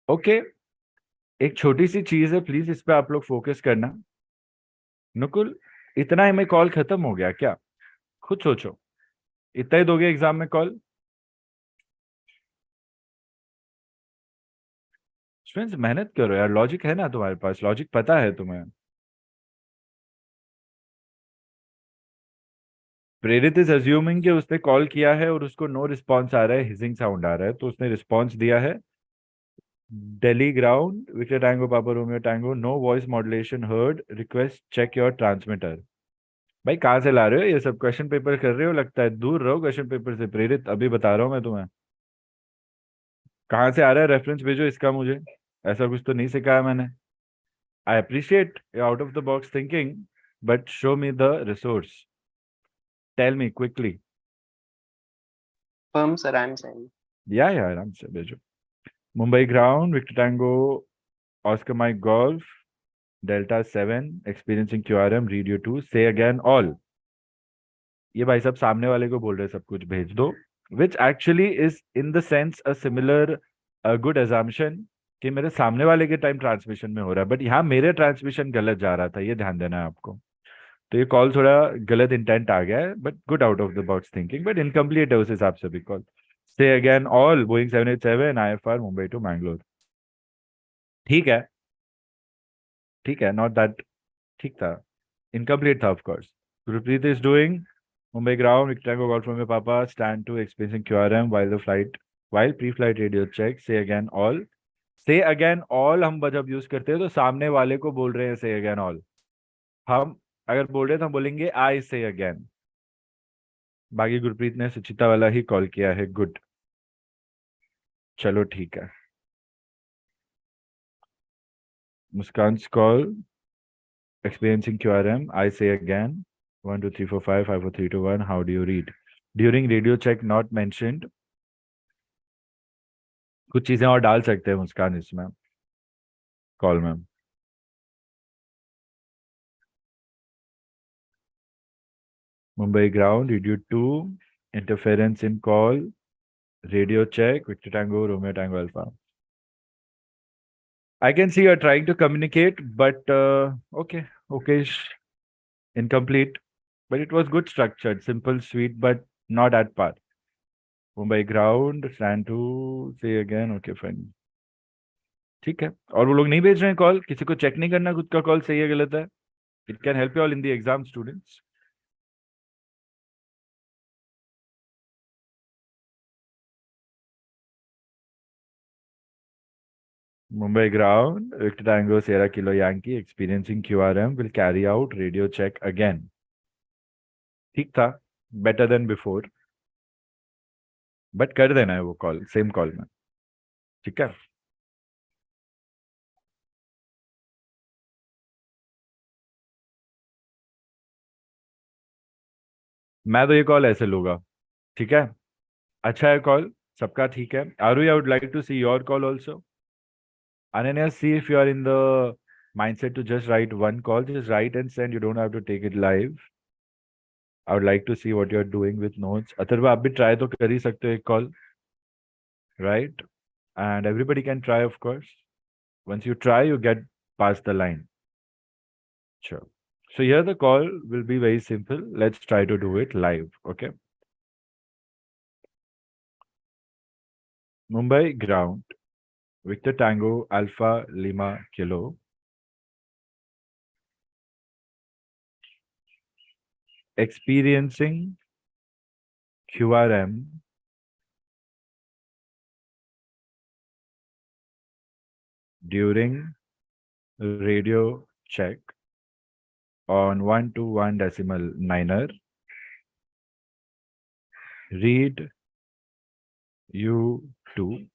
Okay, एक छोटी सी चीज है, प्लीज इस पे आप लोग फोकस करना। नुकुल, इतना ही में कॉल खत्म हो गया क्या? खुद सोचो, इतना ही दोगे एग्जाम में कॉल? स्टूडेंट्स मेहनत करो यार, लॉजिक है ना तुम्हारे पास, लॉजिक पता है तुम्हें। प्रेरित इज अज्यूमिंग कि उसने कॉल किया है और उसको नो रिस्पॉन्स आ रहा है, हिजिंग साउंड आ रहा है, तो उसने रिस्पॉन्स दिया है Delhi ground Victor Tango Papa Romeo Tango, no voice modulation heard, request check your transmitter. भाई कहाँ से ला रहे हो ये सब? क्वेश्चन पेपर कर रहे हो लगता है, दूर रहो क्वेश्चन पेपर से। प्रेरित अभी बता रहा हूँ मैं तुम्हें, कहाँ से आ रहा है, रेफरेंस भेजो इसका मुझे। ऐसा कुछ तो नहीं सिखाया मैंने। I appreciate out of the box thinking, but show me the resource, tell me quickly. Firm, sir, I'm saying. या आराम से भेजो। Mumbai ground Victor Tango Oscar Mike Golf Delta 7 experiencing QRM radio 2 से अगेन ऑल। ये भाई साहब सामने वाले को बोल रहे सब कुछ भेज दो, which actually is in the sense a similar good assumption कि मेरे सामने वाले के टाइम ट्रांसमिशन में हो रहा है, बट यहाँ मेरे ट्रांसमिशन गलत जा रहा था, ये ध्यान देना है आपको। तो ये कॉल थोड़ा गलत इंटेंट आ गया है, but good out of the box thinking, but incomplete है उस हिसाब से भी call. Say again all Boeing 787 IFR Mumbai to Mangalore. ठीक है, ठीक है, नॉट दैट, ठीक था, इनकम्प्लीट था of course. Gurpreet is doing Mumbai ground, Tango call from your papa, stand to experiencing QRM while pre-flight radio check, say again all. Say again all हम जब use करते हैं तो सामने वाले को बोल रहे हैं say again all। हम अगर बोल रहे हैं तो हम बोलेंगे I say again। बाकी गुरप्रीत ने सुचिता वाला ही कॉल किया है, गुड, चलो ठीक है। मुस्कान call experiencing QRM, I say again 1 2 3 4 5 5 4 3 2 1, how do you read? During radio check not mentioned। कुछ चीजें और डाल सकते हैं मुस्कान इसमें कॉल में। Mumbai ground, radio 2, interference in call, radio check, Victor Tango, Romeo Tango Alpha. I can see you're trying to communicate, but okay, okay, incomplete. But it was good structured, simple, sweet, but not at par. Mumbai ground, stand to, say again, okay, fine. ठीक है, और वो लोग नहीं भेज रहे हैं call, किसी को चेक नहीं करना खुद का कॉल सही है गलत है। It can help you all in the exam students. Mumbai ground, Victor Tango, Sierra Kilo Yankee, experiencing QRM, will carry out radio check again. ठीक था, better than before, but कर देना है वो कॉल सेम कॉल में, ठीक है। मैं तो ये कॉल ऐसे लूंगा, ठीक है। अच्छा है कॉल, सबका ठीक है। Arui, I would like to see your call also. Ananya, see if you are in the mindset to just write one call, just write and send, you don't have to take it live। I would like to see what you're doing with notes। Atharva आप भी try तो कर ही सकते हो एक call, right? And everybody can try, of course। Once you try, you get past the line। Sure। So here the call will be very simple, let's try to do it live, okay। Mumbai ground, Victor Tango Alpha Lima Kilo, experiencing QRM during radio check on 121 decimal niner, read U2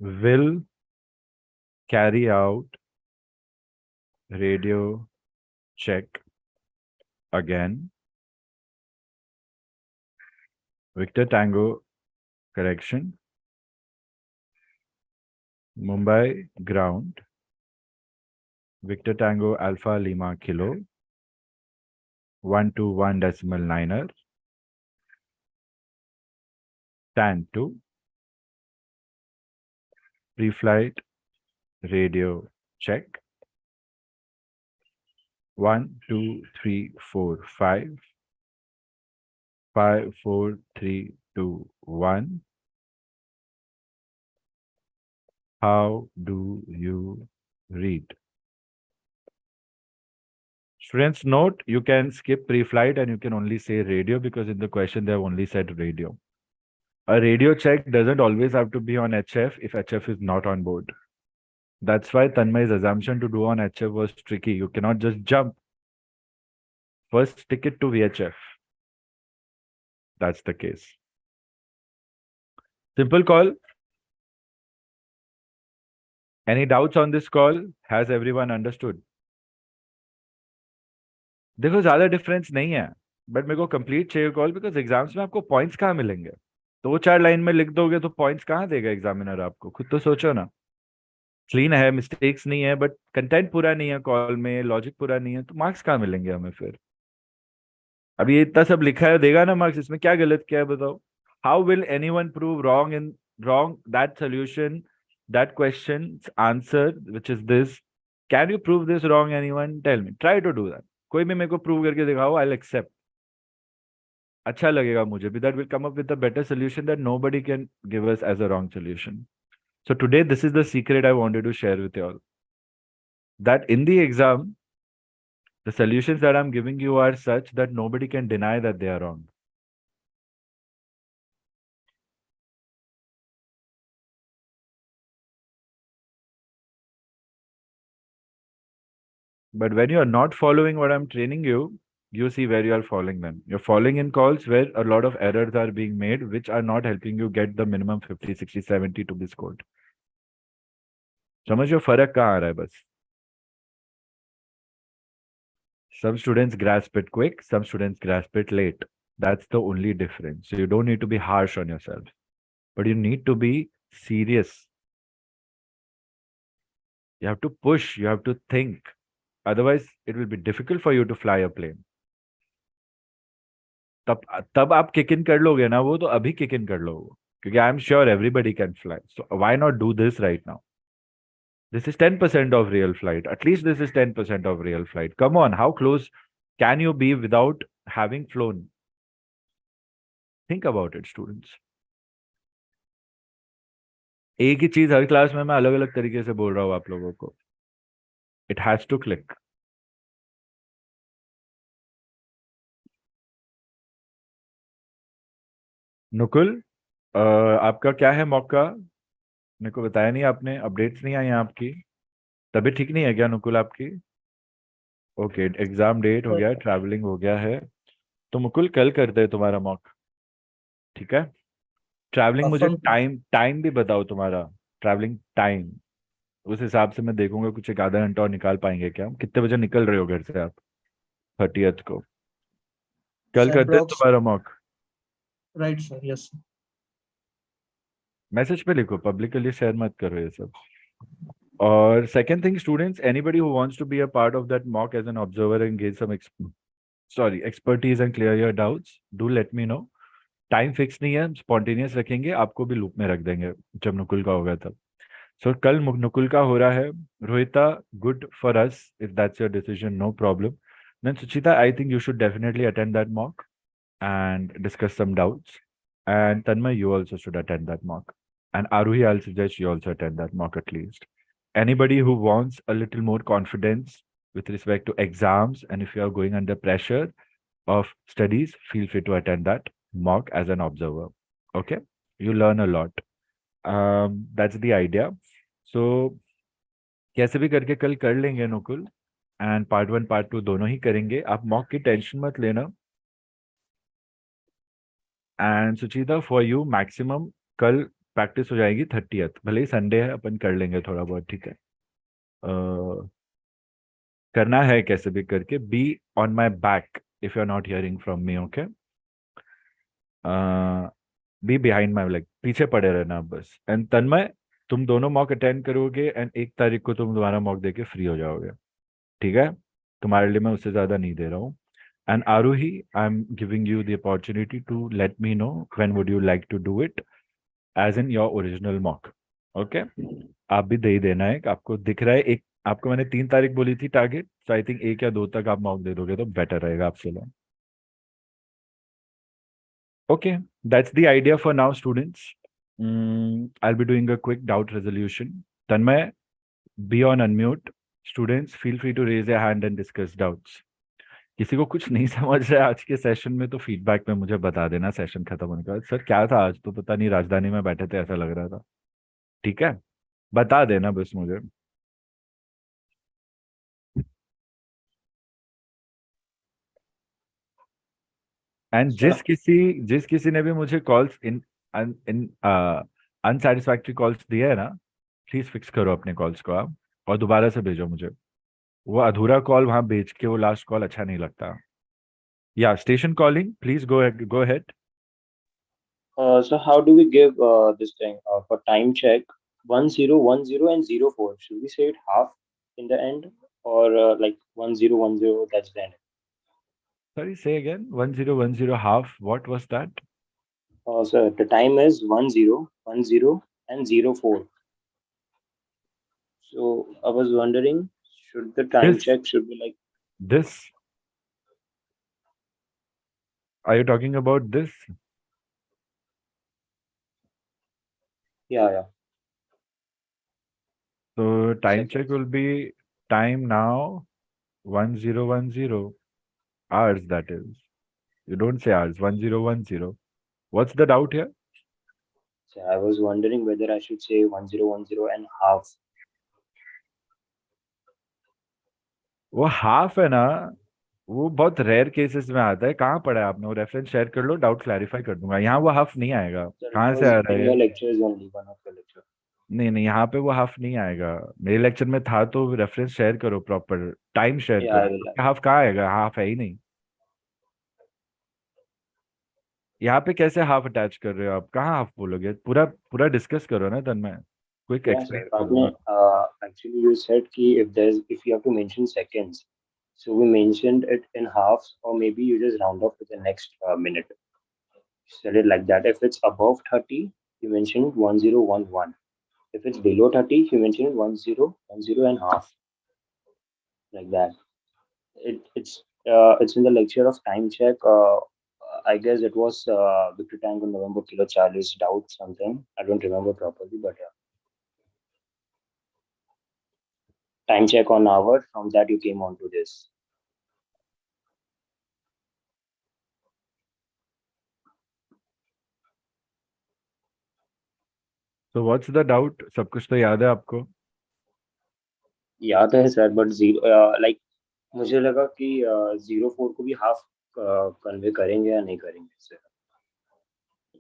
will carry out radio check again, Victor Tango correction, Mumbai ground, Victor Tango Alpha Lima Kilo, 121 decimal niner, stand to Pre-flight radio check. 1, 2, 3, 4, 5. 5, 4, 3, 2, 1. How do you read? Students, note, you can skip pre-flight and you can only say radio because in the question they have only said radio. A radio check doesn't always have to be on HF if HF is not on board. That's why Tanmay's assumption to do on HF was tricky. You cannot just jump. First, stick it to VHF. That's the case. Simple call. Any doubts on this call? Has everyone understood? देखो ज्यादा difference नहीं है but मेरे को complete चाहिए call because exams में आपको points कहाँ मिलेंगे 2-4 लाइन में लिख दोगे तो पॉइंट्स कहाँ देगा एग्जामिनर आपको खुद तो सोचो ना क्लीन है मिस्टेक्स नहीं है बट कंटेंट पूरा नहीं है कॉल में लॉजिक पूरा नहीं है तो मार्क्स कहाँ मिलेंगे हमें फिर अभी ये इतना सब लिखा है देगा ना मार्क्स इसमें क्या गलत किया है बताओ how will anyone prove wrong that solution that question answer which is this can you prove this wrong anyone tell me try to do that कोई भी मेरे को प्रूव करके दिखाओ आई विल एक्सेप्ट अच्छा लगेगा मुझे भी that will come up with a better solution that nobody can give us as a wrong solution so today this is the secret I wanted to share with you all that in the exam the solutions that I'm giving you are such that nobody can deny that they are wrong. But when you are not following what I'm training you, you see where you are falling them. You're falling in calls where a lot of errors are being made, which are not helping you get the minimum 50, 60, 70 to be scored. समझो फर्क कहाँ आ रहा है बस. Some students grasp it quick, some students grasp it late. That's the only difference. So you don't need to be harsh on yourself, but you need to be serious. You have to push, you have to think. Otherwise, it will be difficult for you to fly a plane. तब आप kick in कर लोगे ना वो तो अभी kick in कर लो क्योंकि I am sure everybody can fly. So why not do this right now? This is 10% of real flight. At least this is 10% of real flight. Come on, how close can you be without having flown? Think about it, students. एक ही चीज हर class में मैं अलग अलग तरीके से बोल रहा हूँ आप लोगों को. It has to click. Nukul आपका क्या है मौका मेरे को बताया नहीं आपने अपडेट्स नहीं आई हैं आपकी तबीयत ठीक नहीं है क्या नुकुल आपकी ओके एग्जाम डेट हो गया ट्रैवलिंग हो गया है तो मुकुल कल करते हैं तुम्हारा मॉक ठीक है ट्रैवलिंग मुझे टाइम भी बताओ तुम्हारा ट्रैवलिंग टाइम उस हिसाब से मैं देखूंगा कुछ एक आधा घंटा और निकाल पाएंगे क्या कितने बजे निकल रहे हो घर से आप 30th को कल करते हैं तुम्हारा mock right sir yes message पे लिखो पब्लिकली शेयर मत करो ये सब और second thing students anybody who wants to be a part of that mock as an observer and gain some expertise and clear your doubts do let me know time fix नहीं है spontaneous रखेंगे आपको भी loop में रख देंगे जब नुकुल का होगा तब सो कल नुकुल का हो रहा है Rohita good for us if that's your decision no problem then Suchita I think you should definitely attend that mock and discuss some doubts. And Tanmay, you also should attend that mock. And Aruhi, I'll suggest you also attend that mock at least. Anybody who wants a little more confidence with respect to exams, and if you are going under pressure of studies, feel free to attend that mock as an observer. Okay? You learn a lot. That's the idea. So, कैसे भी करके कल कर लेंगे Nukul and part 1 part 2 दोनों ही करेंगे आप mock की टेंशन मत लेना and Suchita for you maximum कल प्रैक्टिस हो जाएगी 30th भले ही संडे है अपन कर लेंगे थोड़ा बहुत ठीक है करना है कैसे भी करके be on my back if you are not hearing from me okay be behind my like पीछे पड़े रहना बस एंड तन्मय तुम दोनों मॉक अटेंड करोगे एंड 1 तारीख को तुम दोबारा मॉक देके फ्री हो जाओगे ठीक है तुम्हारे लिए मैं उससे ज्यादा नहीं दे रहा हूँ And Aruhi, I'm giving you the opportunity to let me know when would you like to do it as in your original mock. Okay, आप भी दे ही देना है। आपको दिख रहा है एक, आपको मैंने 3 तारीख बोली थी टारगेट, तो आई थिंक 1 या 2 तक आप मॉक दे दोगे तो बेटर रहेगा आपके लिए। Okay, that's the idea for now students. I be doing a quick doubt resolution. Tanmay, be on unmute. Students feel free to raise your hand and discuss doubts. किसी को कुछ नहीं समझ रहा है आज के सेशन में तो फीडबैक में मुझे बता देना सेशन खत्म होने के बाद, सर क्या था आज तो पता नहीं, राजधानी में बैठे थे ऐसा लग रहा था। ठीक है, बता देना बस मुझे। एंड Sir, जिस किसी ने भी मुझे calls in in unsatisfactory calls दिए है ना, प्लीज फिक्स करो अपने कॉल्स को आप, और दोबारा से भेजो मुझे। वो अधूरा कॉल वहां भेज के वो लास्ट कॉल अच्छा नहीं लगता। या station calling, please go ahead. So how do we give this thing for time check 1010 and 04? Should we say it half in the end or like 1010? That's the end. Sorry, से again, 1010 half, what was that? So the time is 1010 and 04. So I was wondering, should the time this check should be like, this are you talking about this? yeah. So time check Seconds. will be time now 1010 hours, that is. You don't say hours, 1010. What's the doubt here? So I was wondering whether I should say 1010 and half. वो half है ना, वो बहुत rare cases में आता है। कहाँ पढ़ा है आपने? वो रेफरेंस शेयर कर लो, डाउट क्लैरिफाई कर दूंगा। यहाँ वो हाफ नहीं आएगा। So it कहाँ से was आ रहा in है? your lectures only, one of the lecture. नहीं नहीं, यहाँ पे वो हाफ नहीं आएगा। मेरे लेक्चर में था तो रेफरेंस शेयर करो, proper time share Yeah, I will. करो। हाफ कहाँ आएगा? हाफ है ही नहीं। यहाँ पे कैसे हाफ अटैच कर रहे हो आप? कहाँ हाफ बोलोगे? पूरा पूरा डिस्कस करो ना तन्मय, क्विक Yeah, एक्सप्लेन sir. करूंगा। आपने actually you said कि if you have to mention seconds, so we mentioned it in halves, or maybe you just round off with the next minute. Said it like that. If it's above 30, you mention 1011. If it's below 30, you mention 1010 and half, like that. It's in the lecture of time check. I guess it was Victor Tango November Kilo Charlie's doubt something. I don't remember properly, but yeah. Time check on hour. From that you came on to this. तो what's the doubt? सब कुछ तो याद है आपको? याद है sir, but zero like मुझे लगा कि 04 को भी हाफ कन्वे करेंगे या नहीं करेंगे सर,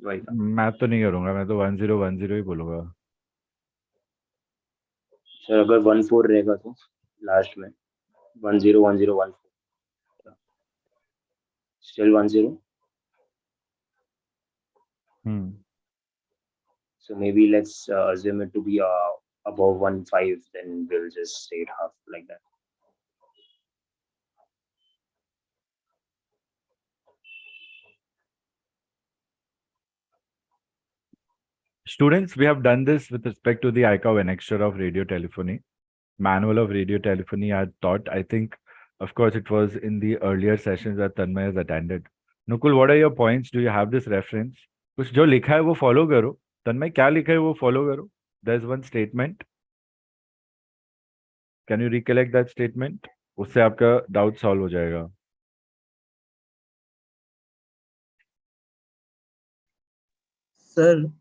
वही था। मैं तो नहीं करूंगा, मैं तो 1010 ही बोलूंगा। सर अगर 14 रहेगा तो लास्ट में 101014, still 10, hmm so maybe let's assume it to be above 15, then we'll just say it half like that. Students, we have done this with respect to the ICAO annexure of radio telephony, manual of radio telephony. I thought, I think, of course, it was in the earlier sessions that Tanmay has attended. Nukul, what are your points? Do you have this reference? कुछ जो लिखा है वो follow करो। तन्मय, क्या लिखा है वो फॉलो करो। There is one statement, can you recollect that statement? उससे आपका डाउट सॉल्व हो जाएगा। sir,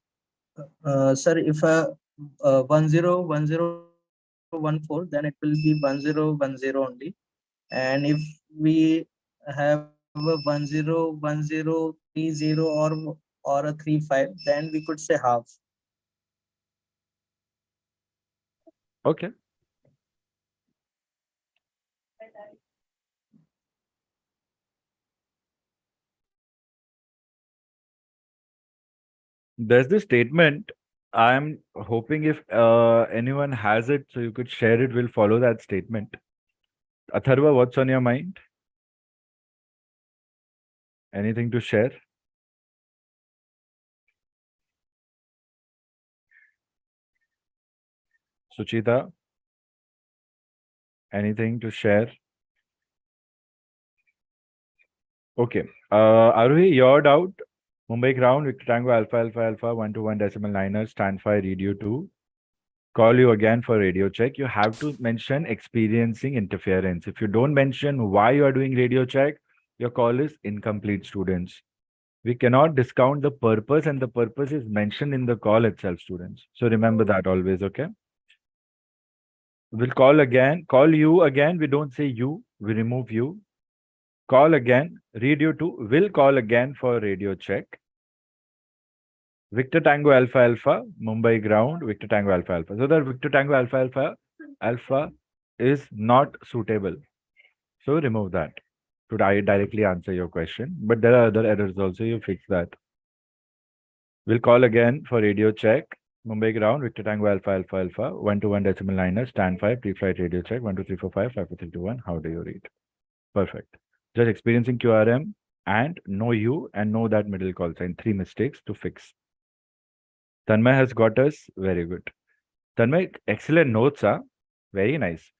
sir, if 101014, then it will be 1010 only. And if we have a 101030 or a 35, then we could say half. Okay. There's this statement. I'm hoping if anyone has it, so you could share it, we'll follow that statement. Atharva, what's on your mind? Anything to share? Suchita, anything to share? Okay. Aruhi, your doubt. Mumbai ground, Victor Tango Alpha Alpha Alpha 121 decimal niner, stand by radio 2. Call you again for radio check. You have to mention experiencing interference. If you don't mention why you are doing radio check, your call is incomplete, students. We cannot discount the purpose, and the purpose is mentioned in the call itself, students. So remember that always, okay? We'll call you again. We don't say you, we remove you. Call again, radio 2 will call again for radio check. Victor Tango Alpha Alpha, Mumbai ground, Victor Tango Alpha Alpha. So that Victor Tango Alpha Alpha Alpha is not suitable. So remove that to directly answer your question. But there are other errors also, you fix that. We'll call again for radio check. Mumbai ground, Victor Tango Alpha Alpha Alpha, 121 decimal niner, stand 5, pre-flight radio check, 12345, 54321. How do you read? Perfect. Just experiencing QRM and know you and know that middle call sign. 3 mistakes to fix. Tanmay has got us. Very good. Tanmay, excellent notes, huh? Very nice.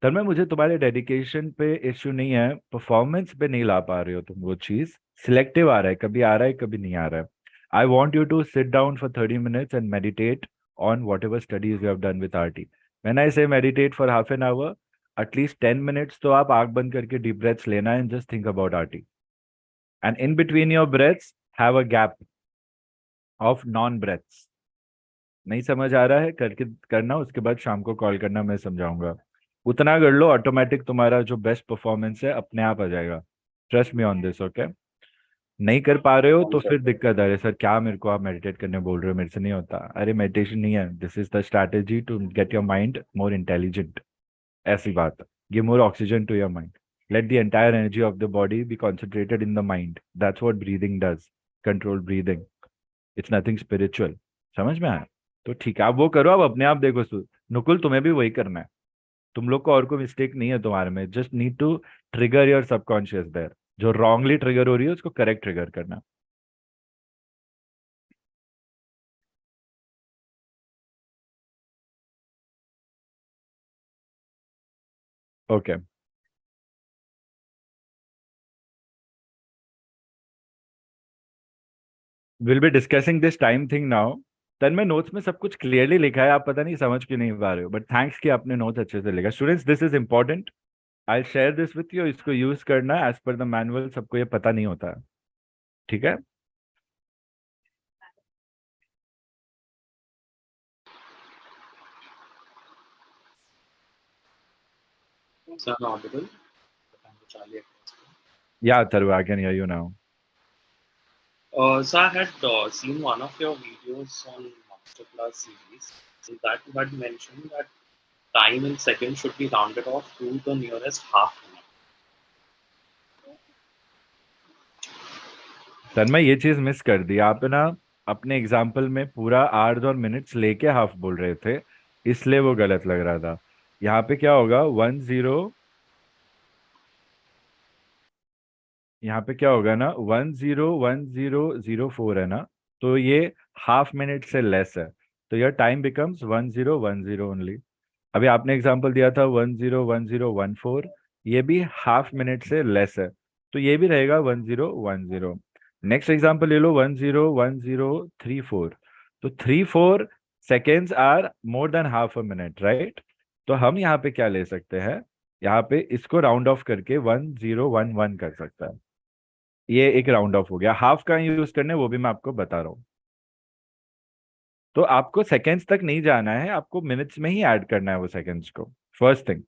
तन्मय मुझे तुम्हारे dedication पे issue नहीं है, performance पे नहीं ला पा रहे हो तुम वो चीज, सिलेक्टिव आ रहा है, कभी आ रहा है कभी नहीं आ रहा है. I want you to sit down for 30 minutes and meditate on whatever studies you have done with RT. When I say meditate for half an hour, at least 10 minutes तो आप आंख बंद करके डीप ब्रेथ्स लेना and just think about RT. And in between your breaths have a gap of non breaths. नहीं समझ आ रहा है करके करना, उसके बाद शाम को कॉल करना, मैं समझाऊंगा. उतना कर लो, ऑटोमेटिक तुम्हारा जो बेस्ट परफॉर्मेंस है अपने आप आ जाएगा. Trust me on this, okay? नहीं कर पा रहे हो तो फिर दिक्कत है. सर क्या मेरे को आप मेडिटेट करने बोल रहे हो, मेरे से नहीं होता. अरे मेडिटेशन नहीं है, this is the strategy to get your mind more intelligent. ऐसी बात. Give more oxygen to your mind. Let the entire energy of the body be concentrated in the mind. That's what breathing does. Control breathing. It's nothing spiritual. समझ में आया? तो ठीक है, आप वो करो, आप अपने आप देखो. नुकुल, तुम्हें भी वही करना है. तुम लोग को और कोई मिस्टेक नहीं है तुम्हारे में. Just need to trigger your subconscious there. जो रॉन्गली ट्रिगर हो रही है उसको करेक्ट ट्रिगर करना. Okay. Will be discussing this time thing now. तन में नोट्स में सब कुछ क्लियरली लिखा है, आप पता नहीं समझ क्यों नहीं पा रहे हो. बट थैंक्स कि आपने नोट्स अच्छे से लिखा. Students, this is important. I share this with you. इसको यूज करना एज पर द मैनुअल. सबको ये पता नहीं होता है. ठीक है? Sir, audible? Charlie. Yeah, Tarun, I can hear you now. Sir, I had seen one of your videos on masterclass series. That you had mentioned that time in seconds should be rounded off to the nearest half minute. तन्मय, ये चीज miss कर दी आप ना. अपने example में पूरा hours और minutes लेके हाफ बोल रहे थे, इसलिए वो गलत लग रहा था. यहाँ पे क्या होगा, 10. यहाँ पे क्या होगा ना, 101004 है ना, तो ये हाफ मिनट से लेस है. तो योर टाइम बिकम्स 1010 ओनली. अभी आपने एग्जांपल दिया था 101014, ये भी हाफ मिनट से लेस है, तो ये भी रहेगा 1010. नेक्स्ट एग्जांपल ले लो 101034. तो 34 seconds are more than half a minute, right? तो हम यहाँ पे क्या ले सकते हैं, यहाँ पे इसको राउंड ऑफ करके 1011 कर सकता है. ये एक राउंड ऑफ हो गया. हाफ का यूज करने, वो भी मैं आपको बता रहा हूँ. तो आपको सेकेंड्स तक नहीं जाना है, आपको मिनट्स में ही ऐड करना है वो सेकेंड्स को. First thing.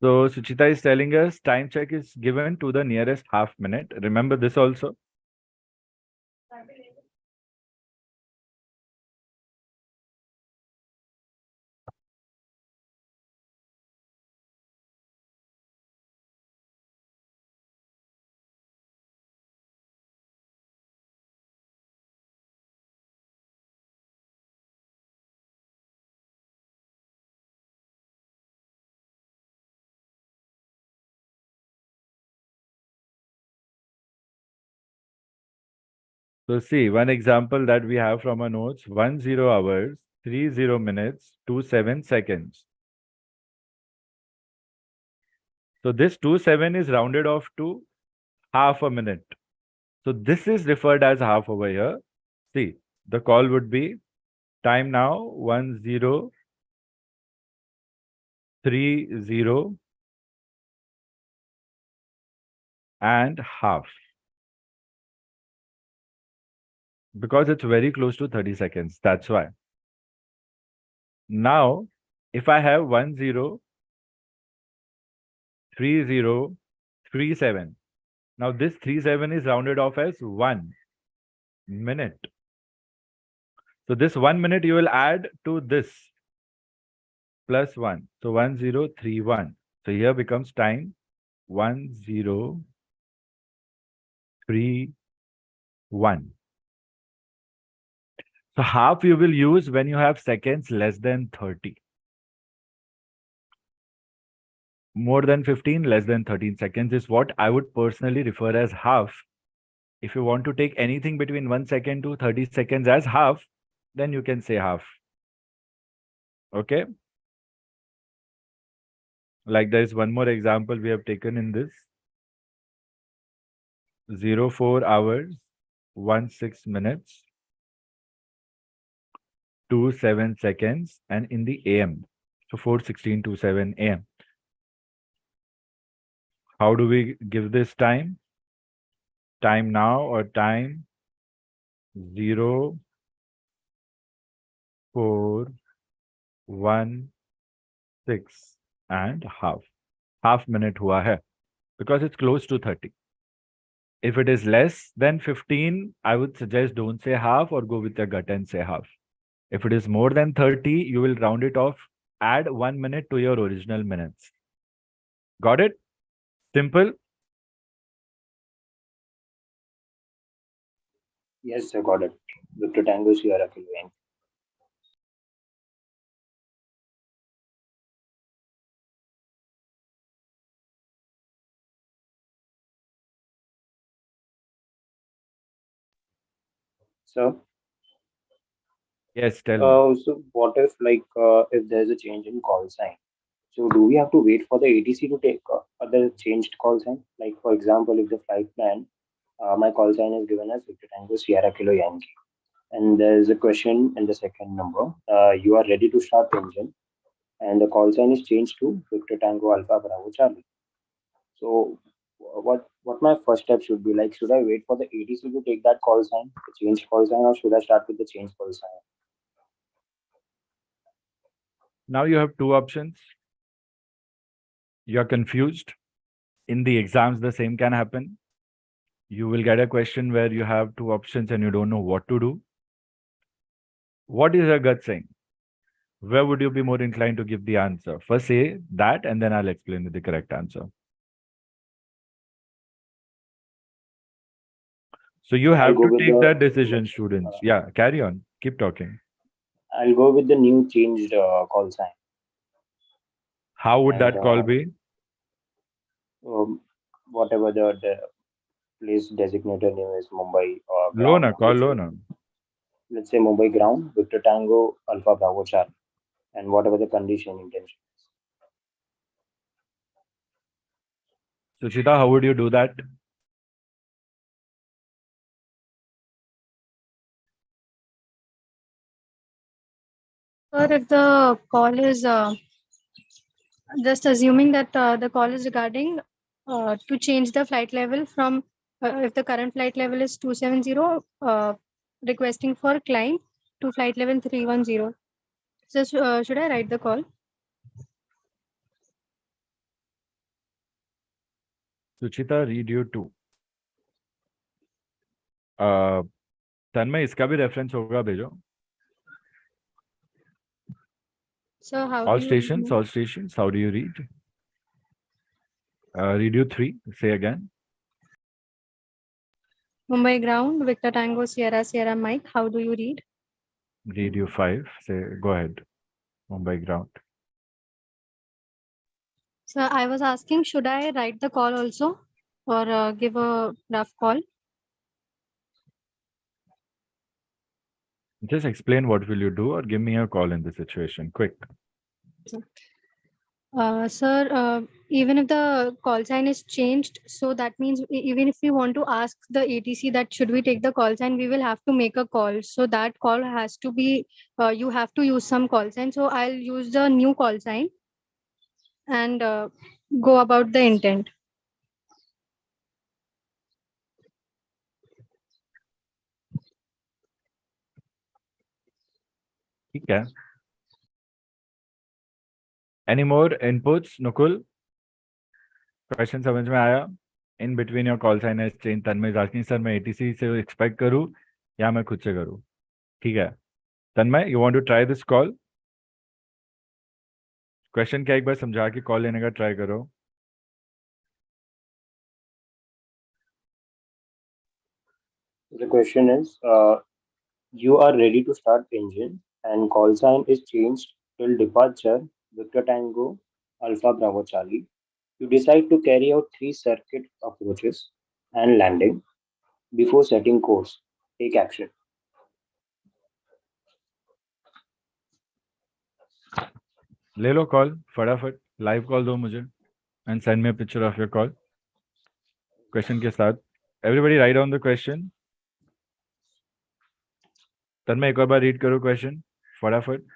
So Suchita is telling us time check is given to the nearest half minute. Remember this also. So see, one example that we have from our notes, 10 hours, 30 minutes, 27 seconds. So this 27 is rounded off to half a minute. So this is referred as half over here. See, the call would be time now 1030 and half. Because it's very close to 30 seconds. That's why. Now, if I have 103037. Now this 37 is rounded off as 1 minute. So this 1 minute you will add to this plus 1. So 1031. So here becomes time 1031. So half you will use when you have seconds less than 30. More than 15, less than 13 seconds is what I would personally refer as half. If you want to take anything between 1 second to 30 seconds as half, then you can say half. Okay. Like there is one more example we have taken in this. 04 hours, 16 minutes, 27 seconds, and in the AM. So 4:16:27 AM. How do we give this time? Time now or time 0, 4, 1, 6 and half. Half minute hua hai because it's close to 30. If it is less than 15, I would suggest don't say half or go with your gut and say half. If it is more than 30, you will round it off, add 1 minute to your original minutes. Got it? Simple? Yes, I got it. Victor Tango Sierra Kilo Yankee. So, Yes, tell me. so what if if there's a change in call sign? So do we have to wait for the ATC to take the changed call sign? Like for example, if the flight plan, my call sign is given as Victor Tango Sierra Kilo Yankee, and there's a question in the second number. You are ready to start the engine, and the call sign is changed to Victor Tango Alpha Bravo Charlie. So what my first step should be? Like, should I wait for the ATC to take that call sign, the change call sign, or should I start with the change call sign? Now you have two options. You're confused. In the exams, the same can happen. You will get a question where you have two options and you don't know what to do. What is your gut saying? Where would you be more inclined to give the answer? First say that and then I'll explain the correct answer. So you have to take that decision, students. Yeah, carry on. Keep talking. I'll go with the new changed call sign. How would that call be? Whatever the place designated name is, Mumbai or Lona, call Lona. Let's say Mumbai ground, Victor Tango Alpha Bravo Charlie, and whatever the condition intention. Suchita, how would you do that? Or if the call is just assuming that the call is regarding to change the flight level from if the current flight level is 270, requesting for climb to flight level 310. So should I write the call? Suchita, read you too. तन्मय इसका भी reference होगा भेजो. So how All do you stations, all stations. How do you read? Read you 3. Say again. Mumbai ground, Victor Tango, Sierra, Sierra Mike. How do you read? Read you 5. Say, go ahead. Mumbai ground. So I was asking, should I write the call also or give a rough call? Just explain what will you do or give me a call in this situation. Quick. Sir, even if the call sign is changed, so that means even if we want to ask the ATC that should we take the call sign, we will have to make a call. So that call has to be, you have to use some call sign. So I'll use the new call sign and go about the intent. ठीक है. Any more inputs, Nukul? Question समझ में आया? In between your call sign has changed. Tanmay is asking, sir, मैं ATC से expect करूँ या मैं खुद से करूँ? ठीक है. तन्मय, you want to try this call? Question क्या एक बार समझा के call लेने का try करो. The question is, you are ready to start engine and call sign is changed till departure Victor Tango Alpha Bravo Charlie. You decide to carry out 3 circuit approaches and landing before setting course. Take action. ले लो call फटाफट. Live call दो मुझे and send me a picture of your call. Question के साथ. Everybody write down the question. तन्मय एक और बार read करो question फटाफट.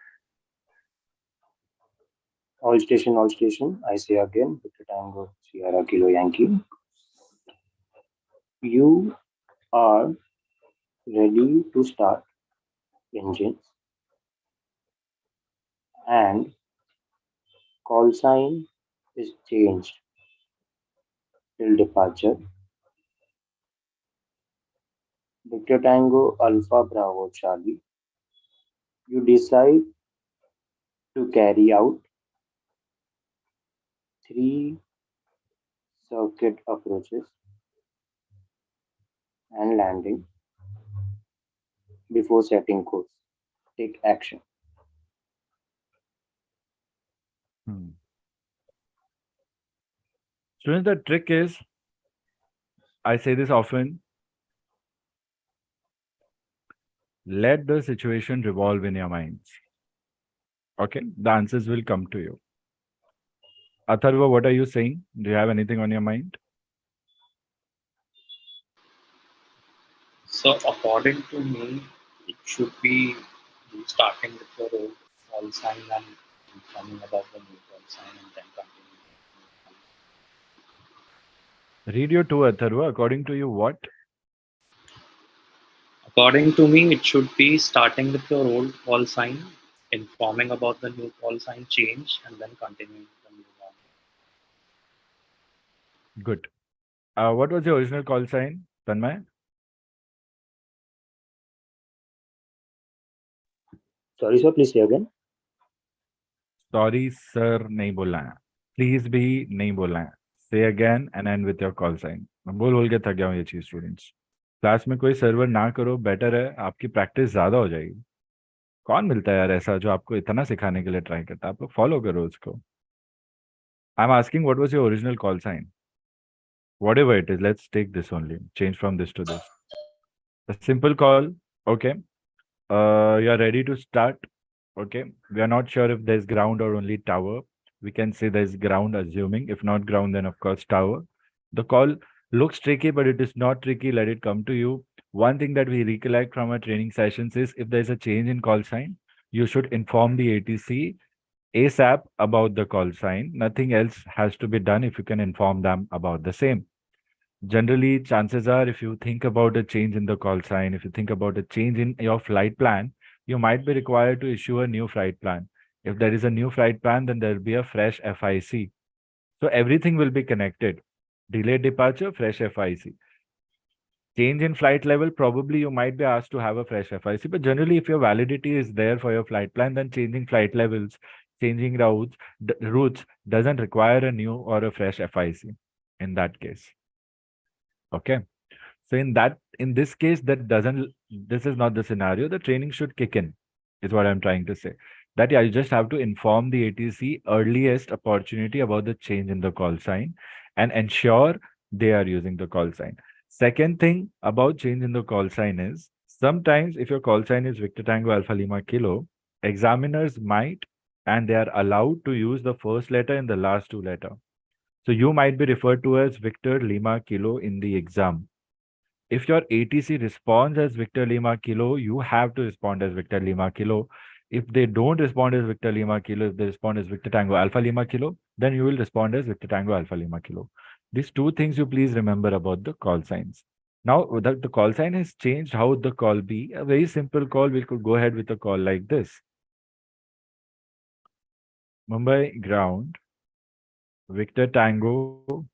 All station, I say again, Victor Tango Sierra Kilo Yankee. You are ready to start engine and call sign is changed till departure Victor Tango Alpha Bravo Charlie. You decide to carry out 3 circuit approaches and landing before setting course. Take action. Students, the trick is, I say this often, let the situation revolve in your minds. Okay, the answers will come to you. Atharva, what are you saying? Do you have anything on your mind? So according to me, it should be you starting with your old call sign and informing about the new call sign and then continuing. Read your two, Atharva. According to you, what? According to me, it should be starting with your old call sign, informing about the new call sign change, and then continuing with the new one. Good. What was the original call sign, Tanmay? Sorry, sir, please say again. Sorry, sir, नहीं बोलना है. Please भी नहीं बोलना है. Say again and end with your call sign. मैं बोल के थक गया हूँ ये चीज स्टूडेंट्स. क्लास में कोई सर्वर ना करो, बेटर है. आपकी प्रैक्टिस ज्यादा हो जाएगी. कौन मिलता है यार ऐसा जो आपको इतना सिखाने के लिए ट्राई करता है? आप लोग फॉलो करो उसको. I am asking what was your original call sign. Whatever it is, let's take this only. Change from this to this. A simple call. Okay. You are ready to start. Okay. We are not sure if there's ground or only tower. We can say there's ground, assuming. If not ground, then of course tower. The call looks tricky, but it is not tricky. Let it come to you. One thing that we recollect from our training sessions is if there's a change in call sign, you should inform the ATC ASAP about the call sign. Nothing else has to be done if you can inform them about the same. Generally, chances are if you think about a change in the call sign, if you think about a change in your flight plan, you might be required to issue a new flight plan. If there is a new flight plan, then there will be a fresh FIC. So everything will be connected. Delayed departure, fresh FIC. Change in flight level, probably you might be asked to have a fresh FIC, but generally if your validity is there for your flight plan, then changing flight levels, changing routes doesn't require a new or a fresh FIC in that case. Okay. So in this case, this is not the scenario. The training should kick in, is what I'm trying to say. That yeah, you just have to inform the ATC earliest opportunity about the change in the call sign and ensure they are using the call sign. Second thing about change in the call sign is sometimes if your call sign is Victor Tango Alpha Lima Kilo, examiners might and they are allowed to use the first letter and the last two letter. So you might be referred to as Victor Lima Kilo in the exam. If your ATC responds as Victor Lima Kilo, you have to respond as Victor Lima Kilo. If they don't respond as Victor Lima Kilo, if they respond as Victor Tango Alpha Lima Kilo, then you will respond as Victor Tango Alpha Lima Kilo. These two things you please remember about the call signs. Now that the call sign has changed, how would the call be? A very simple call. We could go ahead with a call like this. Mumbai ground, Victor Tango,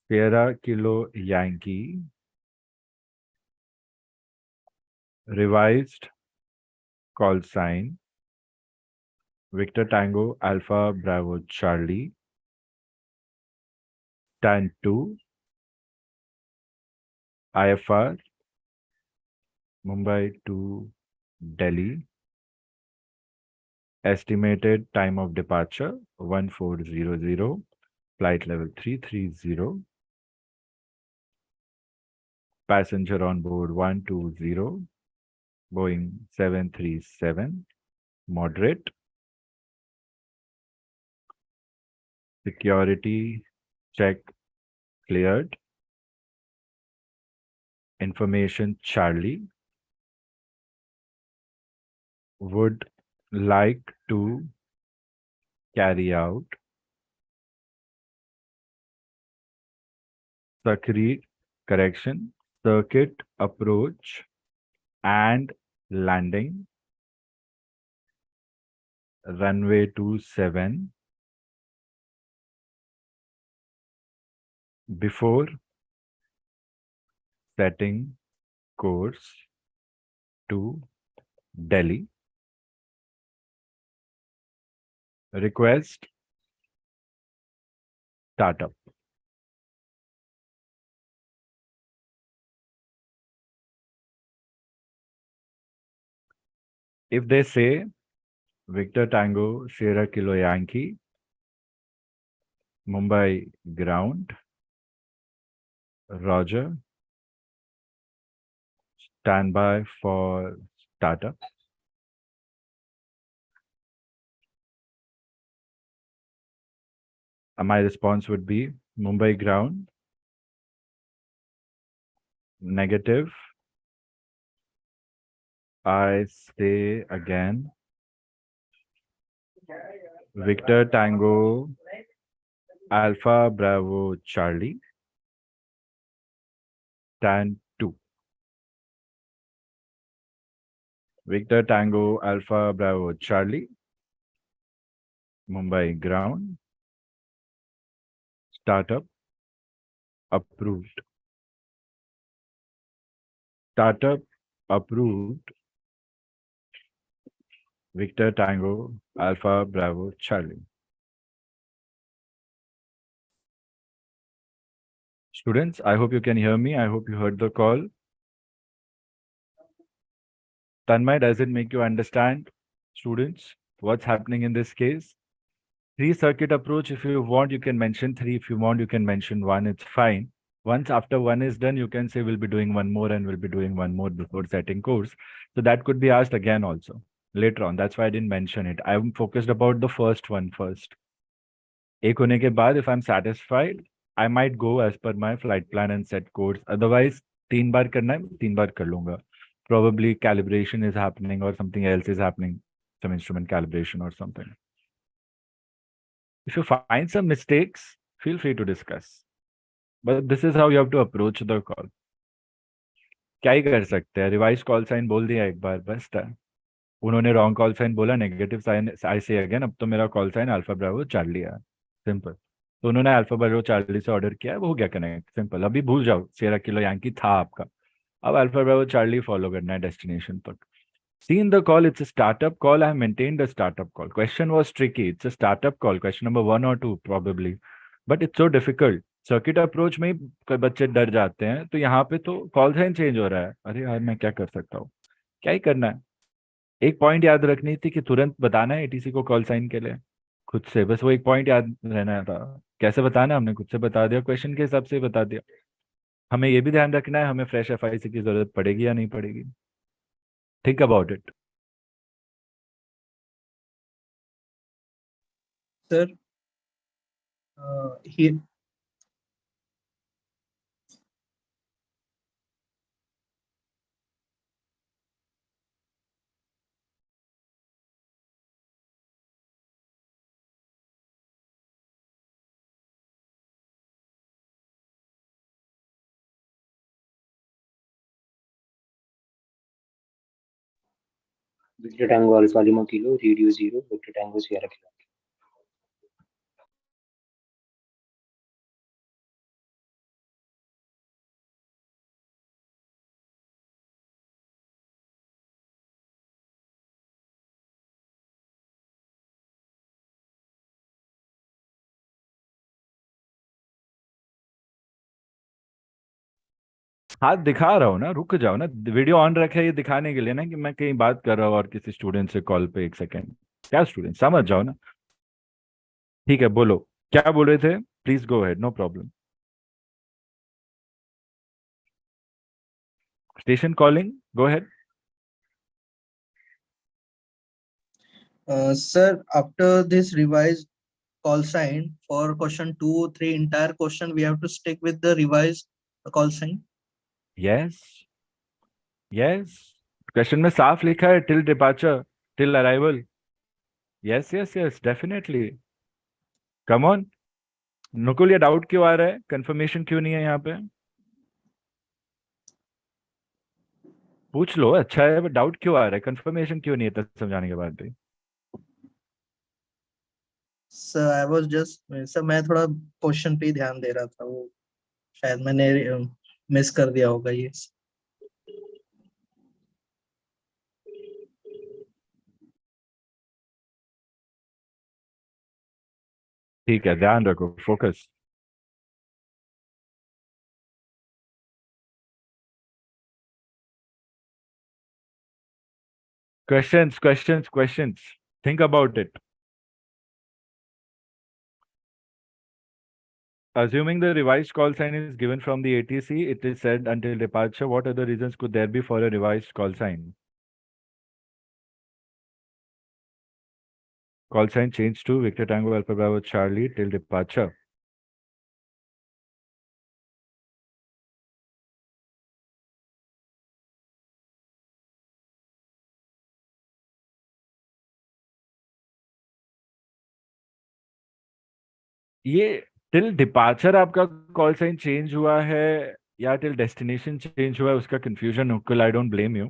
Sierra Kilo Yankee, revised call sign, Victor Tango Alpha Bravo Charlie, Tan 2, IFR, Mumbai to Delhi, estimated time of departure 1400, flight level 330, passenger on board 120, Boeing 737, moderate, security check cleared, information Charlie, would like to carry out circuit approach and landing runway 27 before setting course to Delhi. Request startup. If they say Victor Tango Sierra Kilo Yankee, Mumbai ground, Roger, standby for startup. My response would be Mumbai ground, negative. I say again, Victor Tango Alpha Bravo Charlie, Tan 2. Victor Tango Alpha Bravo Charlie, Mumbai ground, startup approved. Startup approved. Victor Tango Alpha Bravo Charlie. Students, I hope you can hear me. I hope you heard the call. Tanmay, does it make you understand, students, what's happening in this case? 3-circuit approach, if you want, you can mention 3. If you want, you can mention 1. It's fine. Once after 1 is done, you can say we'll be doing 1 more and we'll be doing 1 more before setting course. So that could be asked again also later on. That's why I didn't mention it. I'm focused about the first one first. एक होने के बाद, if I'm satisfied, I might go as per my flight plan and set course. Otherwise, 3 बार करना है, 3 बार कर लूंगा. Probably calibration is happening or something else is happening, some instrument calibration or something. If you find some mistakes, feel free to discuss. But this is how you have to approach the call. क्या ही कर सकते हैं, revise call sign बोल दिया एक बार, बस था. उन्होंने रॉन्ग कॉल साइन बोला, नेगेटिव साइन, आई से अगेन, अब तो मेरा call sine alpha Bravo Charlie है. सिंपल. तो उन्होंने अल्फा ब्रेवो चार्ली से ऑर्डर किया, वो हो गया कनेक्ट, सिंपल। अभी भूल जाओ Sierra Kilo Yankee था आपका, अब अल्फा ब्रेवो चार्ली फॉलो करना है डेस्टिनेशन तक। Seen the call, it's a startup call. I have maintained a startup call. Question was tricky. It's a startup call. Question number 1 or 2 probably. But it's so difficult. Circuit approach में ही कोई बच्चे डर जाते हैं, तो यहाँ पे तो कॉल साइन चेंज हो रहा है। अरे यार मैं क्या कर सकता हूँ, क्या ही करना है। एक पॉइंट याद रखनी थी कि तुरंत बताना है एटीसी को कॉल साइन के लिए खुद से, बस वो एक पॉइंट याद रहना था। कैसे बताना, हमने खुद से बता दिया, क्वेश्चन के हिसाब से बता दिया। हमें ये भी ध्यान रखना है हमें फ्रेश एफआईसी की जरूरत पड़ेगी या नहीं पड़ेगी। Think about it. Sir, here Victor Tango Alpha Lima Kilo, Radio 0, Victor Tango Sierra Kilo. हाथ दिखा रहा हूँ ना, रुक जाओ ना, वीडियो ऑन रखे है ये दिखाने के लिए ना कि मैं कहीं बात कर रहा हूँ और किसी स्टूडेंट से कॉल पे। एक सेकेंड, क्या स्टूडेंट, समझ जाओ ना। ठीक है, बोलो क्या बोल रहे थे, please go ahead, no problem. Station calling, go ahead. sir, after this revised call sign for question 2, 3, entire question, we have to stick with the revised call sign. Yes yes, question में साफ लिखा है till departure, till arrival. Yes yes yes, definitely. Come on Nukul, ये doubt क्यों आ रहा है, confirmation क्यों नहीं है यहाँ पे? पूछ लो, अच्छा है, डाउट क्यों आ रहा है, कंफर्मेशन क्यों नहीं है तब समझाने के बाद भी? Sir, I was just sir, मैं थोड़ा क्वेश्चन पे ही ध्यान दे रहा था, वो शायद मैंने मिस कर दिया होगा ये। ठीक है, ध्यान रखो, focus. Questions, questions, questions. Think about it. Assuming the revised call sign is given from the ATC, it is said until departure. What other reasons could there be for a revised call sign? Call sign changed to Victor Tango Alpha Bravo Charlie till departure. ये till departure आपका call sign change हुआ है या till destination change हुआ है, उसका confusion उनको, I don't blame you.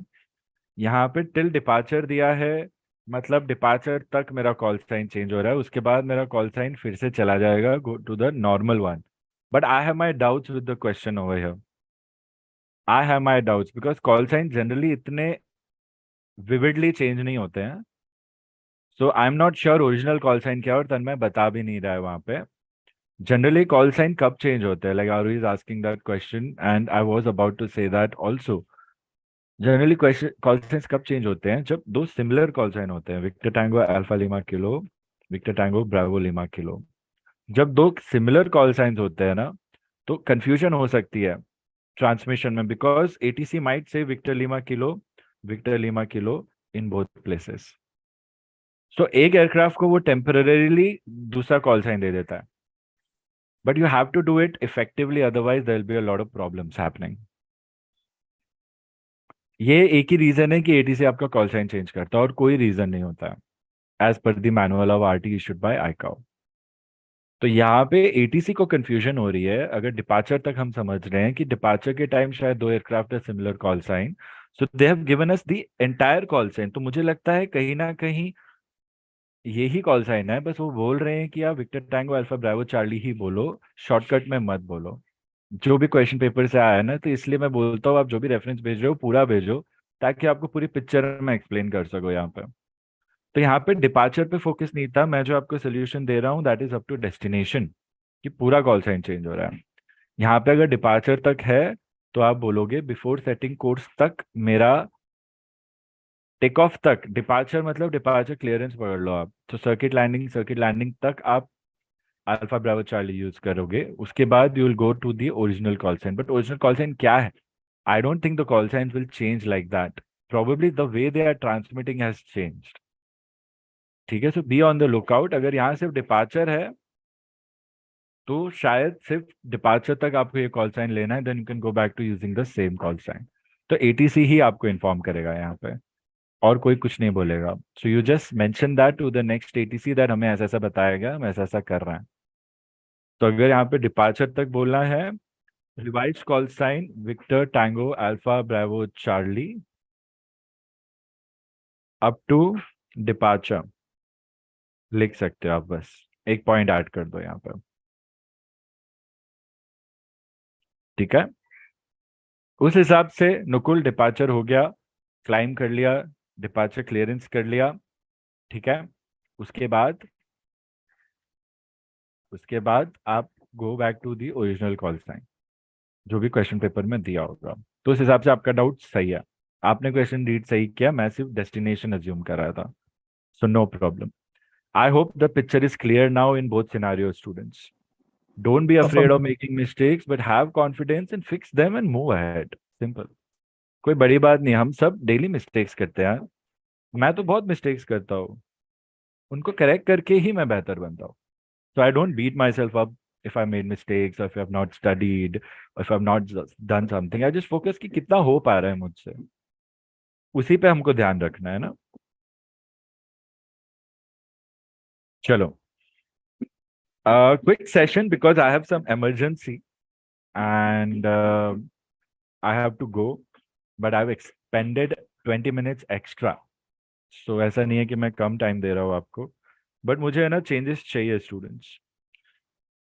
यहाँ पे टिल डिपार्चर दिया है, मतलब डिपार्चर तक मेरा कॉल साइन चेंज हो रहा है, उसके बाद मेरा कॉल साइन फिर से चला जाएगा go to the normal one. But I have my doubts with the question over here. I have my doubts because call sign generally इतने विविडली चेंज नहीं होते हैं। So I am not sure original call sign क्या है, और तन्मय बता भी नहीं रहा है वहां पे। जनरली कॉल साइन कब चेंज होते हैं, like R is asking that question and I was about to say that also. Generally question call signs कब चेंज होते हैं, जब दो सिमिलर कॉल साइन होते हैं, Victor tango Alpha Lima Kilo, Victor Tango Bravo Lima Kilo. जब दो similar call science होते हैं ना, तो कंफ्यूजन हो सकती है ट्रांसमिशन में, because ATC might say Victor Lima Kilo in both places. So एक एयरक्राफ्ट को वो टेम्पररीली दूसरा कॉल साइन दे देता है, but you have to do it effectively, otherwise there will be a lot of problems happening. ये एक ही reason है कि एटीसी आपका कॉल साइन चेंज करता है, और कोई रीजन नहीं होता है as per the manual of RT issued by ICAO. तो यहाँ पे एटीसी को कंफ्यूजन हो रही है, अगर डिपार्चर तक हम समझ रहे हैं कि डिपार्चर के टाइम शायद दो एयरक्राफ्ट है similar call sign, so they have given us the entire call sign. तो मुझे लगता है कहीं ना कहीं यही कॉल साइन है, बस वो बोल रहे हैं कि आप Victor tango alpha Bravo Charlie ही बोलो, शॉर्टकट में मत बोलो। जो भी क्वेश्चन पेपर से आया है ना, तो इसलिए मैं बोलता हूँ आप जो भी रेफरेंस भेज रहे हो पूरा भेजो, ताकि आपको पूरी पिक्चर में एक्सप्लेन कर सको यहाँ पे। तो यहाँ पे डिपार्चर पे फोकस नहीं था, मैं जो आपको सोल्यूशन दे रहा हूँ that is up to destination, कि पूरा कॉल साइन चेंज हो रहा है। यहाँ पे अगर डिपार्चर तक है तो आप बोलोगे बिफोर सेटिंग कोर्स तक मेरा टेक ऑफ तक, डिपार्चर मतलब डिपार्चर क्लियरेंस पकड़ लो आप, तो सर्किट लैंडिंग तक आप अल्फा ब्रावो चार्ली यूज करोगे। उसके बाद you will go to the original call sign, but original call sign क्या है? I don't think the call sign will change like that, probably the way they are transmitting has changed। ठीक है, सो B on the lookout. अगर यहाँ सिर्फ departure है तो शायद सिर्फ डिपार्चर तक आपको ये कॉल साइन लेना है, then you can go back to using the same call sign. तो एटीसी ही आपको इन्फॉर्म करेगा यहाँ पे, और कोई कुछ नहीं बोलेगा। So you just mention that to the next ATC that हमें ऐसा ऐसा बताया गया, हम ऐसा ऐसा कर रहे हैं। तो अगर यहाँ पे डिपार्चर तक बोलना है, revise call sign victor tango alpha Bravo charlie up to departure लिख सकते हो आप, बस एक पॉइंट ऐड कर दो यहाँ पर। ठीक है, उस हिसाब से नुकुल डिपार्चर हो गया, क्लाइम कर लिया, डिपार्चर क्लियरेंस कर लिया। ठीक है, उसके बाद आप go back to the original call sign जो भी क्वेश्चन पेपर में दिया होगा। तो उस हिसाब से आपका डाउट सही है, आपने क्वेश्चन रीड सही किया, मैं सिर्फ डेस्टिनेशन अज्यूम कर रहा था। So no problem. I hope the picture is clear now in both scenario students. Don't be Affirm. Afraid of making mistakes, but have confidence and fix them and move ahead. Simple, कोई बड़ी बात नहीं, हम सब daily mistakes करते हैं। मैं तो बहुत मिस्टेक्स करता हूँ, उनको करेक्ट करके ही मैं बेहतर बनता हूँ। So I don't beat myself up if I made mistakes, or if I have not studied, or if I have not done something. I just focus कि कितना हो पा रहा है मुझसे, उसी पे हमको ध्यान रखना है ना। चलो, quick session because I have some emergency and I have to go, but I've expended 20 minutes extra. So ऐसा नहीं है कि मैं कम टाइम दे रहा हूँ आपको, बट मुझे है ना चेंजेस चाहिए स्टूडेंट्स।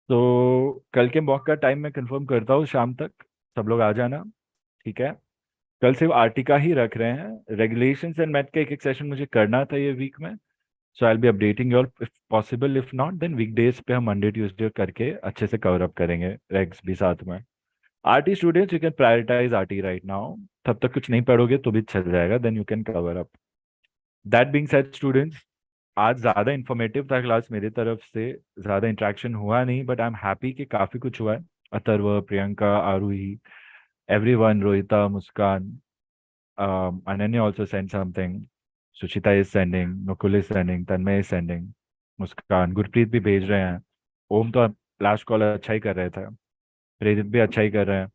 तो कल के मॉक का टाइम मैं कंफर्म करता हूँ शाम तक, सब लोग आ जाना। ठीक है, कल सिर्फ आरटी का ही रख रहे हैं, रेगुलेशंस एंड मैथ का एक एक सेशन मुझे करना था ये वीक में। So I will be updating you all if possible, if not then weekdays पे हम मंडे ट्यूसडे करके अच्छे से कवर अप करेंगे, रेग्स भी साथ में। RT students you can prioritize RT right now, तब तक कुछ नहीं पढ़ोगे तो भी चल जाएगा, then you can cover up. That being said students, आज ज़्यादा इन्फॉर्मेटिव था क्लास मेरी तरफ से, ज़्यादा इंट्रैक्शन हुआ नहीं, बट आई एम हैप्पी कि काफ़ी कुछ हुआ है। Atharva, Priyanka, आरूही, everyone, Rohita, Muskan, Ananya also sent something. Suchita is sending. Nukul is sending. Tanmay is sending. मुस्कान, गुरप्रीत भी भेज रहे हैं। ओम तो लास्ट कॉल अच्छा ही कर रहे थे, प्रेरित भी अच्छा ही कर रहे हैं।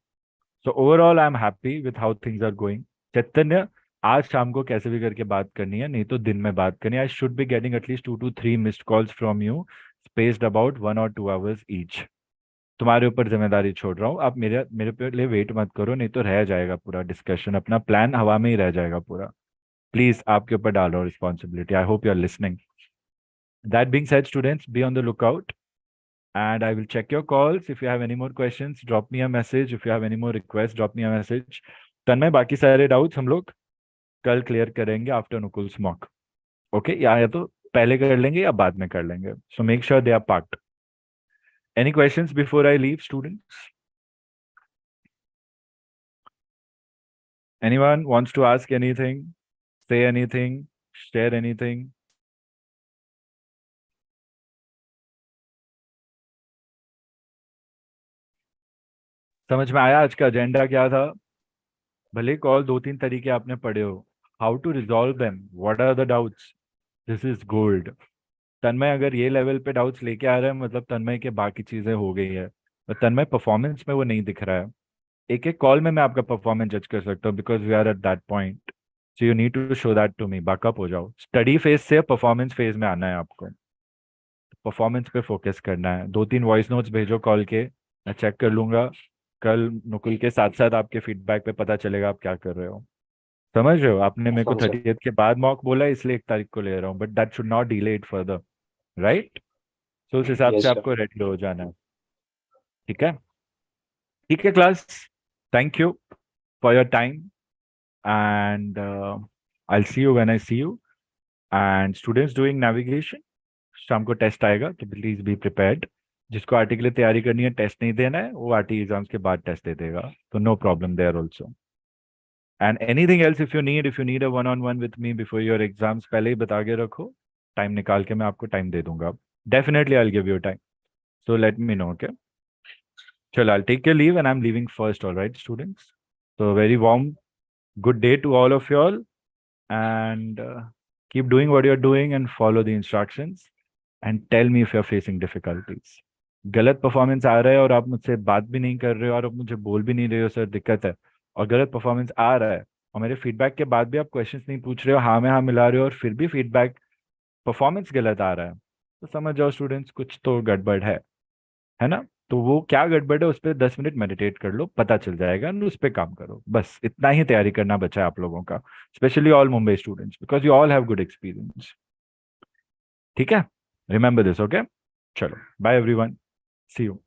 So overall I am happy with how things are going. Chaitanya, आज शाम को कैसे भी करके बात करनी है, नहीं तो दिन में बात करनी है। I should be getting at least 2 to 3 missed calls from you, spaced about 1 or 2 hours each. तुम्हारे ऊपर जिम्मेदारी छोड़ रहा हूँ, आप मेरे मेरे पे लिए वेट मत करो, नहीं तो रह जाएगा पूरा डिस्कशन, अपना प्लान हवा में ही रह जाएगा पूरा। प्लीज आपके ऊपर डाल रहा हूँ responsibility. I hope you are listening. That being said students, be on the lookout and I will check your calls. If you have any more questions, drop me a message. If you have any more requests, drop me a message. तन्मय, बाकी सारे doubts हम लोग कल clear करेंगे after Nukul smog. Okay, या तो पहले कर लेंगे या बाद में कर लेंगे, so make sure they are parked. Any questions before I leave students? Anyone wants to ask anything, say anything, share anything? समझ में आया आज का एजेंडा क्या था? भले कॉल 2-3 तरीके आपने पढ़े हो, how to resolve them, what are the doubts, this is gold. Tanmay अगर ये लेवल पे डाउट्स लेके आ रहा है, मतलब तन्मय के बाकी चीजें हो गई है, और तन्मय परफॉर्मेंस में वो नहीं दिख रहा है। एक एक कॉल में मैं आपका परफॉर्मेंस जज कर सकता हूँ, because we are at that point. So you need to show that to me, backup हो जाओ। स्टडी फेज से परफॉर्मेंस फेज में आना है आपको, परफॉर्मेंस पे फोकस करना है। 2-3 वॉइस नोट्स भेजो कॉल के, मैं चेक कर लूंगा। कल नुकुल के साथ साथ आपके फीडबैक पे पता चलेगा आप क्या कर रहे हो। समझ रहे हो? आपने मेरे को Affirm, sir. 30th के बाद मॉक बोला है, इसलिए 1 तारीख को ले रहा हूँ, but that should not delay it further, right? तो उस हिसाब से Yes, sir. आपको रेडी हो जाना है, ठीक है? ठीक है class, thank you for your time, and I see you when I see you. And students doing navigation, शाम को टेस्ट आएगा तो प्लीज बी प्रिपेयर्ड। जिसको आरटी के लिए तैयारी करनी है, टेस्ट नहीं देना है, वो आरटी एग्जाम्स के बाद टेस्ट दे देगा, तो no problem there also. And anything else if you need a one on one with me before your exams, पहले ही बता के रखो, टाइम निकाल के मैं आपको टाइम दे दूंगा, definitely I will give you time, so let me know, okay? Chalo, I'll take your leave and I'm leaving first, all right, students? So very warm good day to all of you all, and keep doing what you're doing and follow the instructions, and tell me if you're facing difficulties. गलत performance आ रहा है और आप मुझसे बात भी नहीं कर रहे हो और आप मुझे बोल भी नहीं रहे हो सर दिक्कत है, और गलत परफॉर्मेंस आ रहा है और मेरे फीडबैक के बाद भी आप क्वेश्चंस नहीं पूछ रहे हो, हाँ में हाँ मिला रहे हो, और फिर भी फीडबैक परफॉर्मेंस गलत आ रहा है, तो समझ जाओ स्टूडेंट्स कुछ तो गड़बड़ है ना? तो वो क्या गड़बड़ है उस पर 10 मिनट मेडिटेट कर लो, पता चल जाएगा, और उस पर काम करो, बस इतना ही तैयारी करना बचा है आप लोगों का, specially all Mumbai students, because you all have good experience, ठीक है? Remember this, okay? चलो, बाय एवरीवन, सी यू।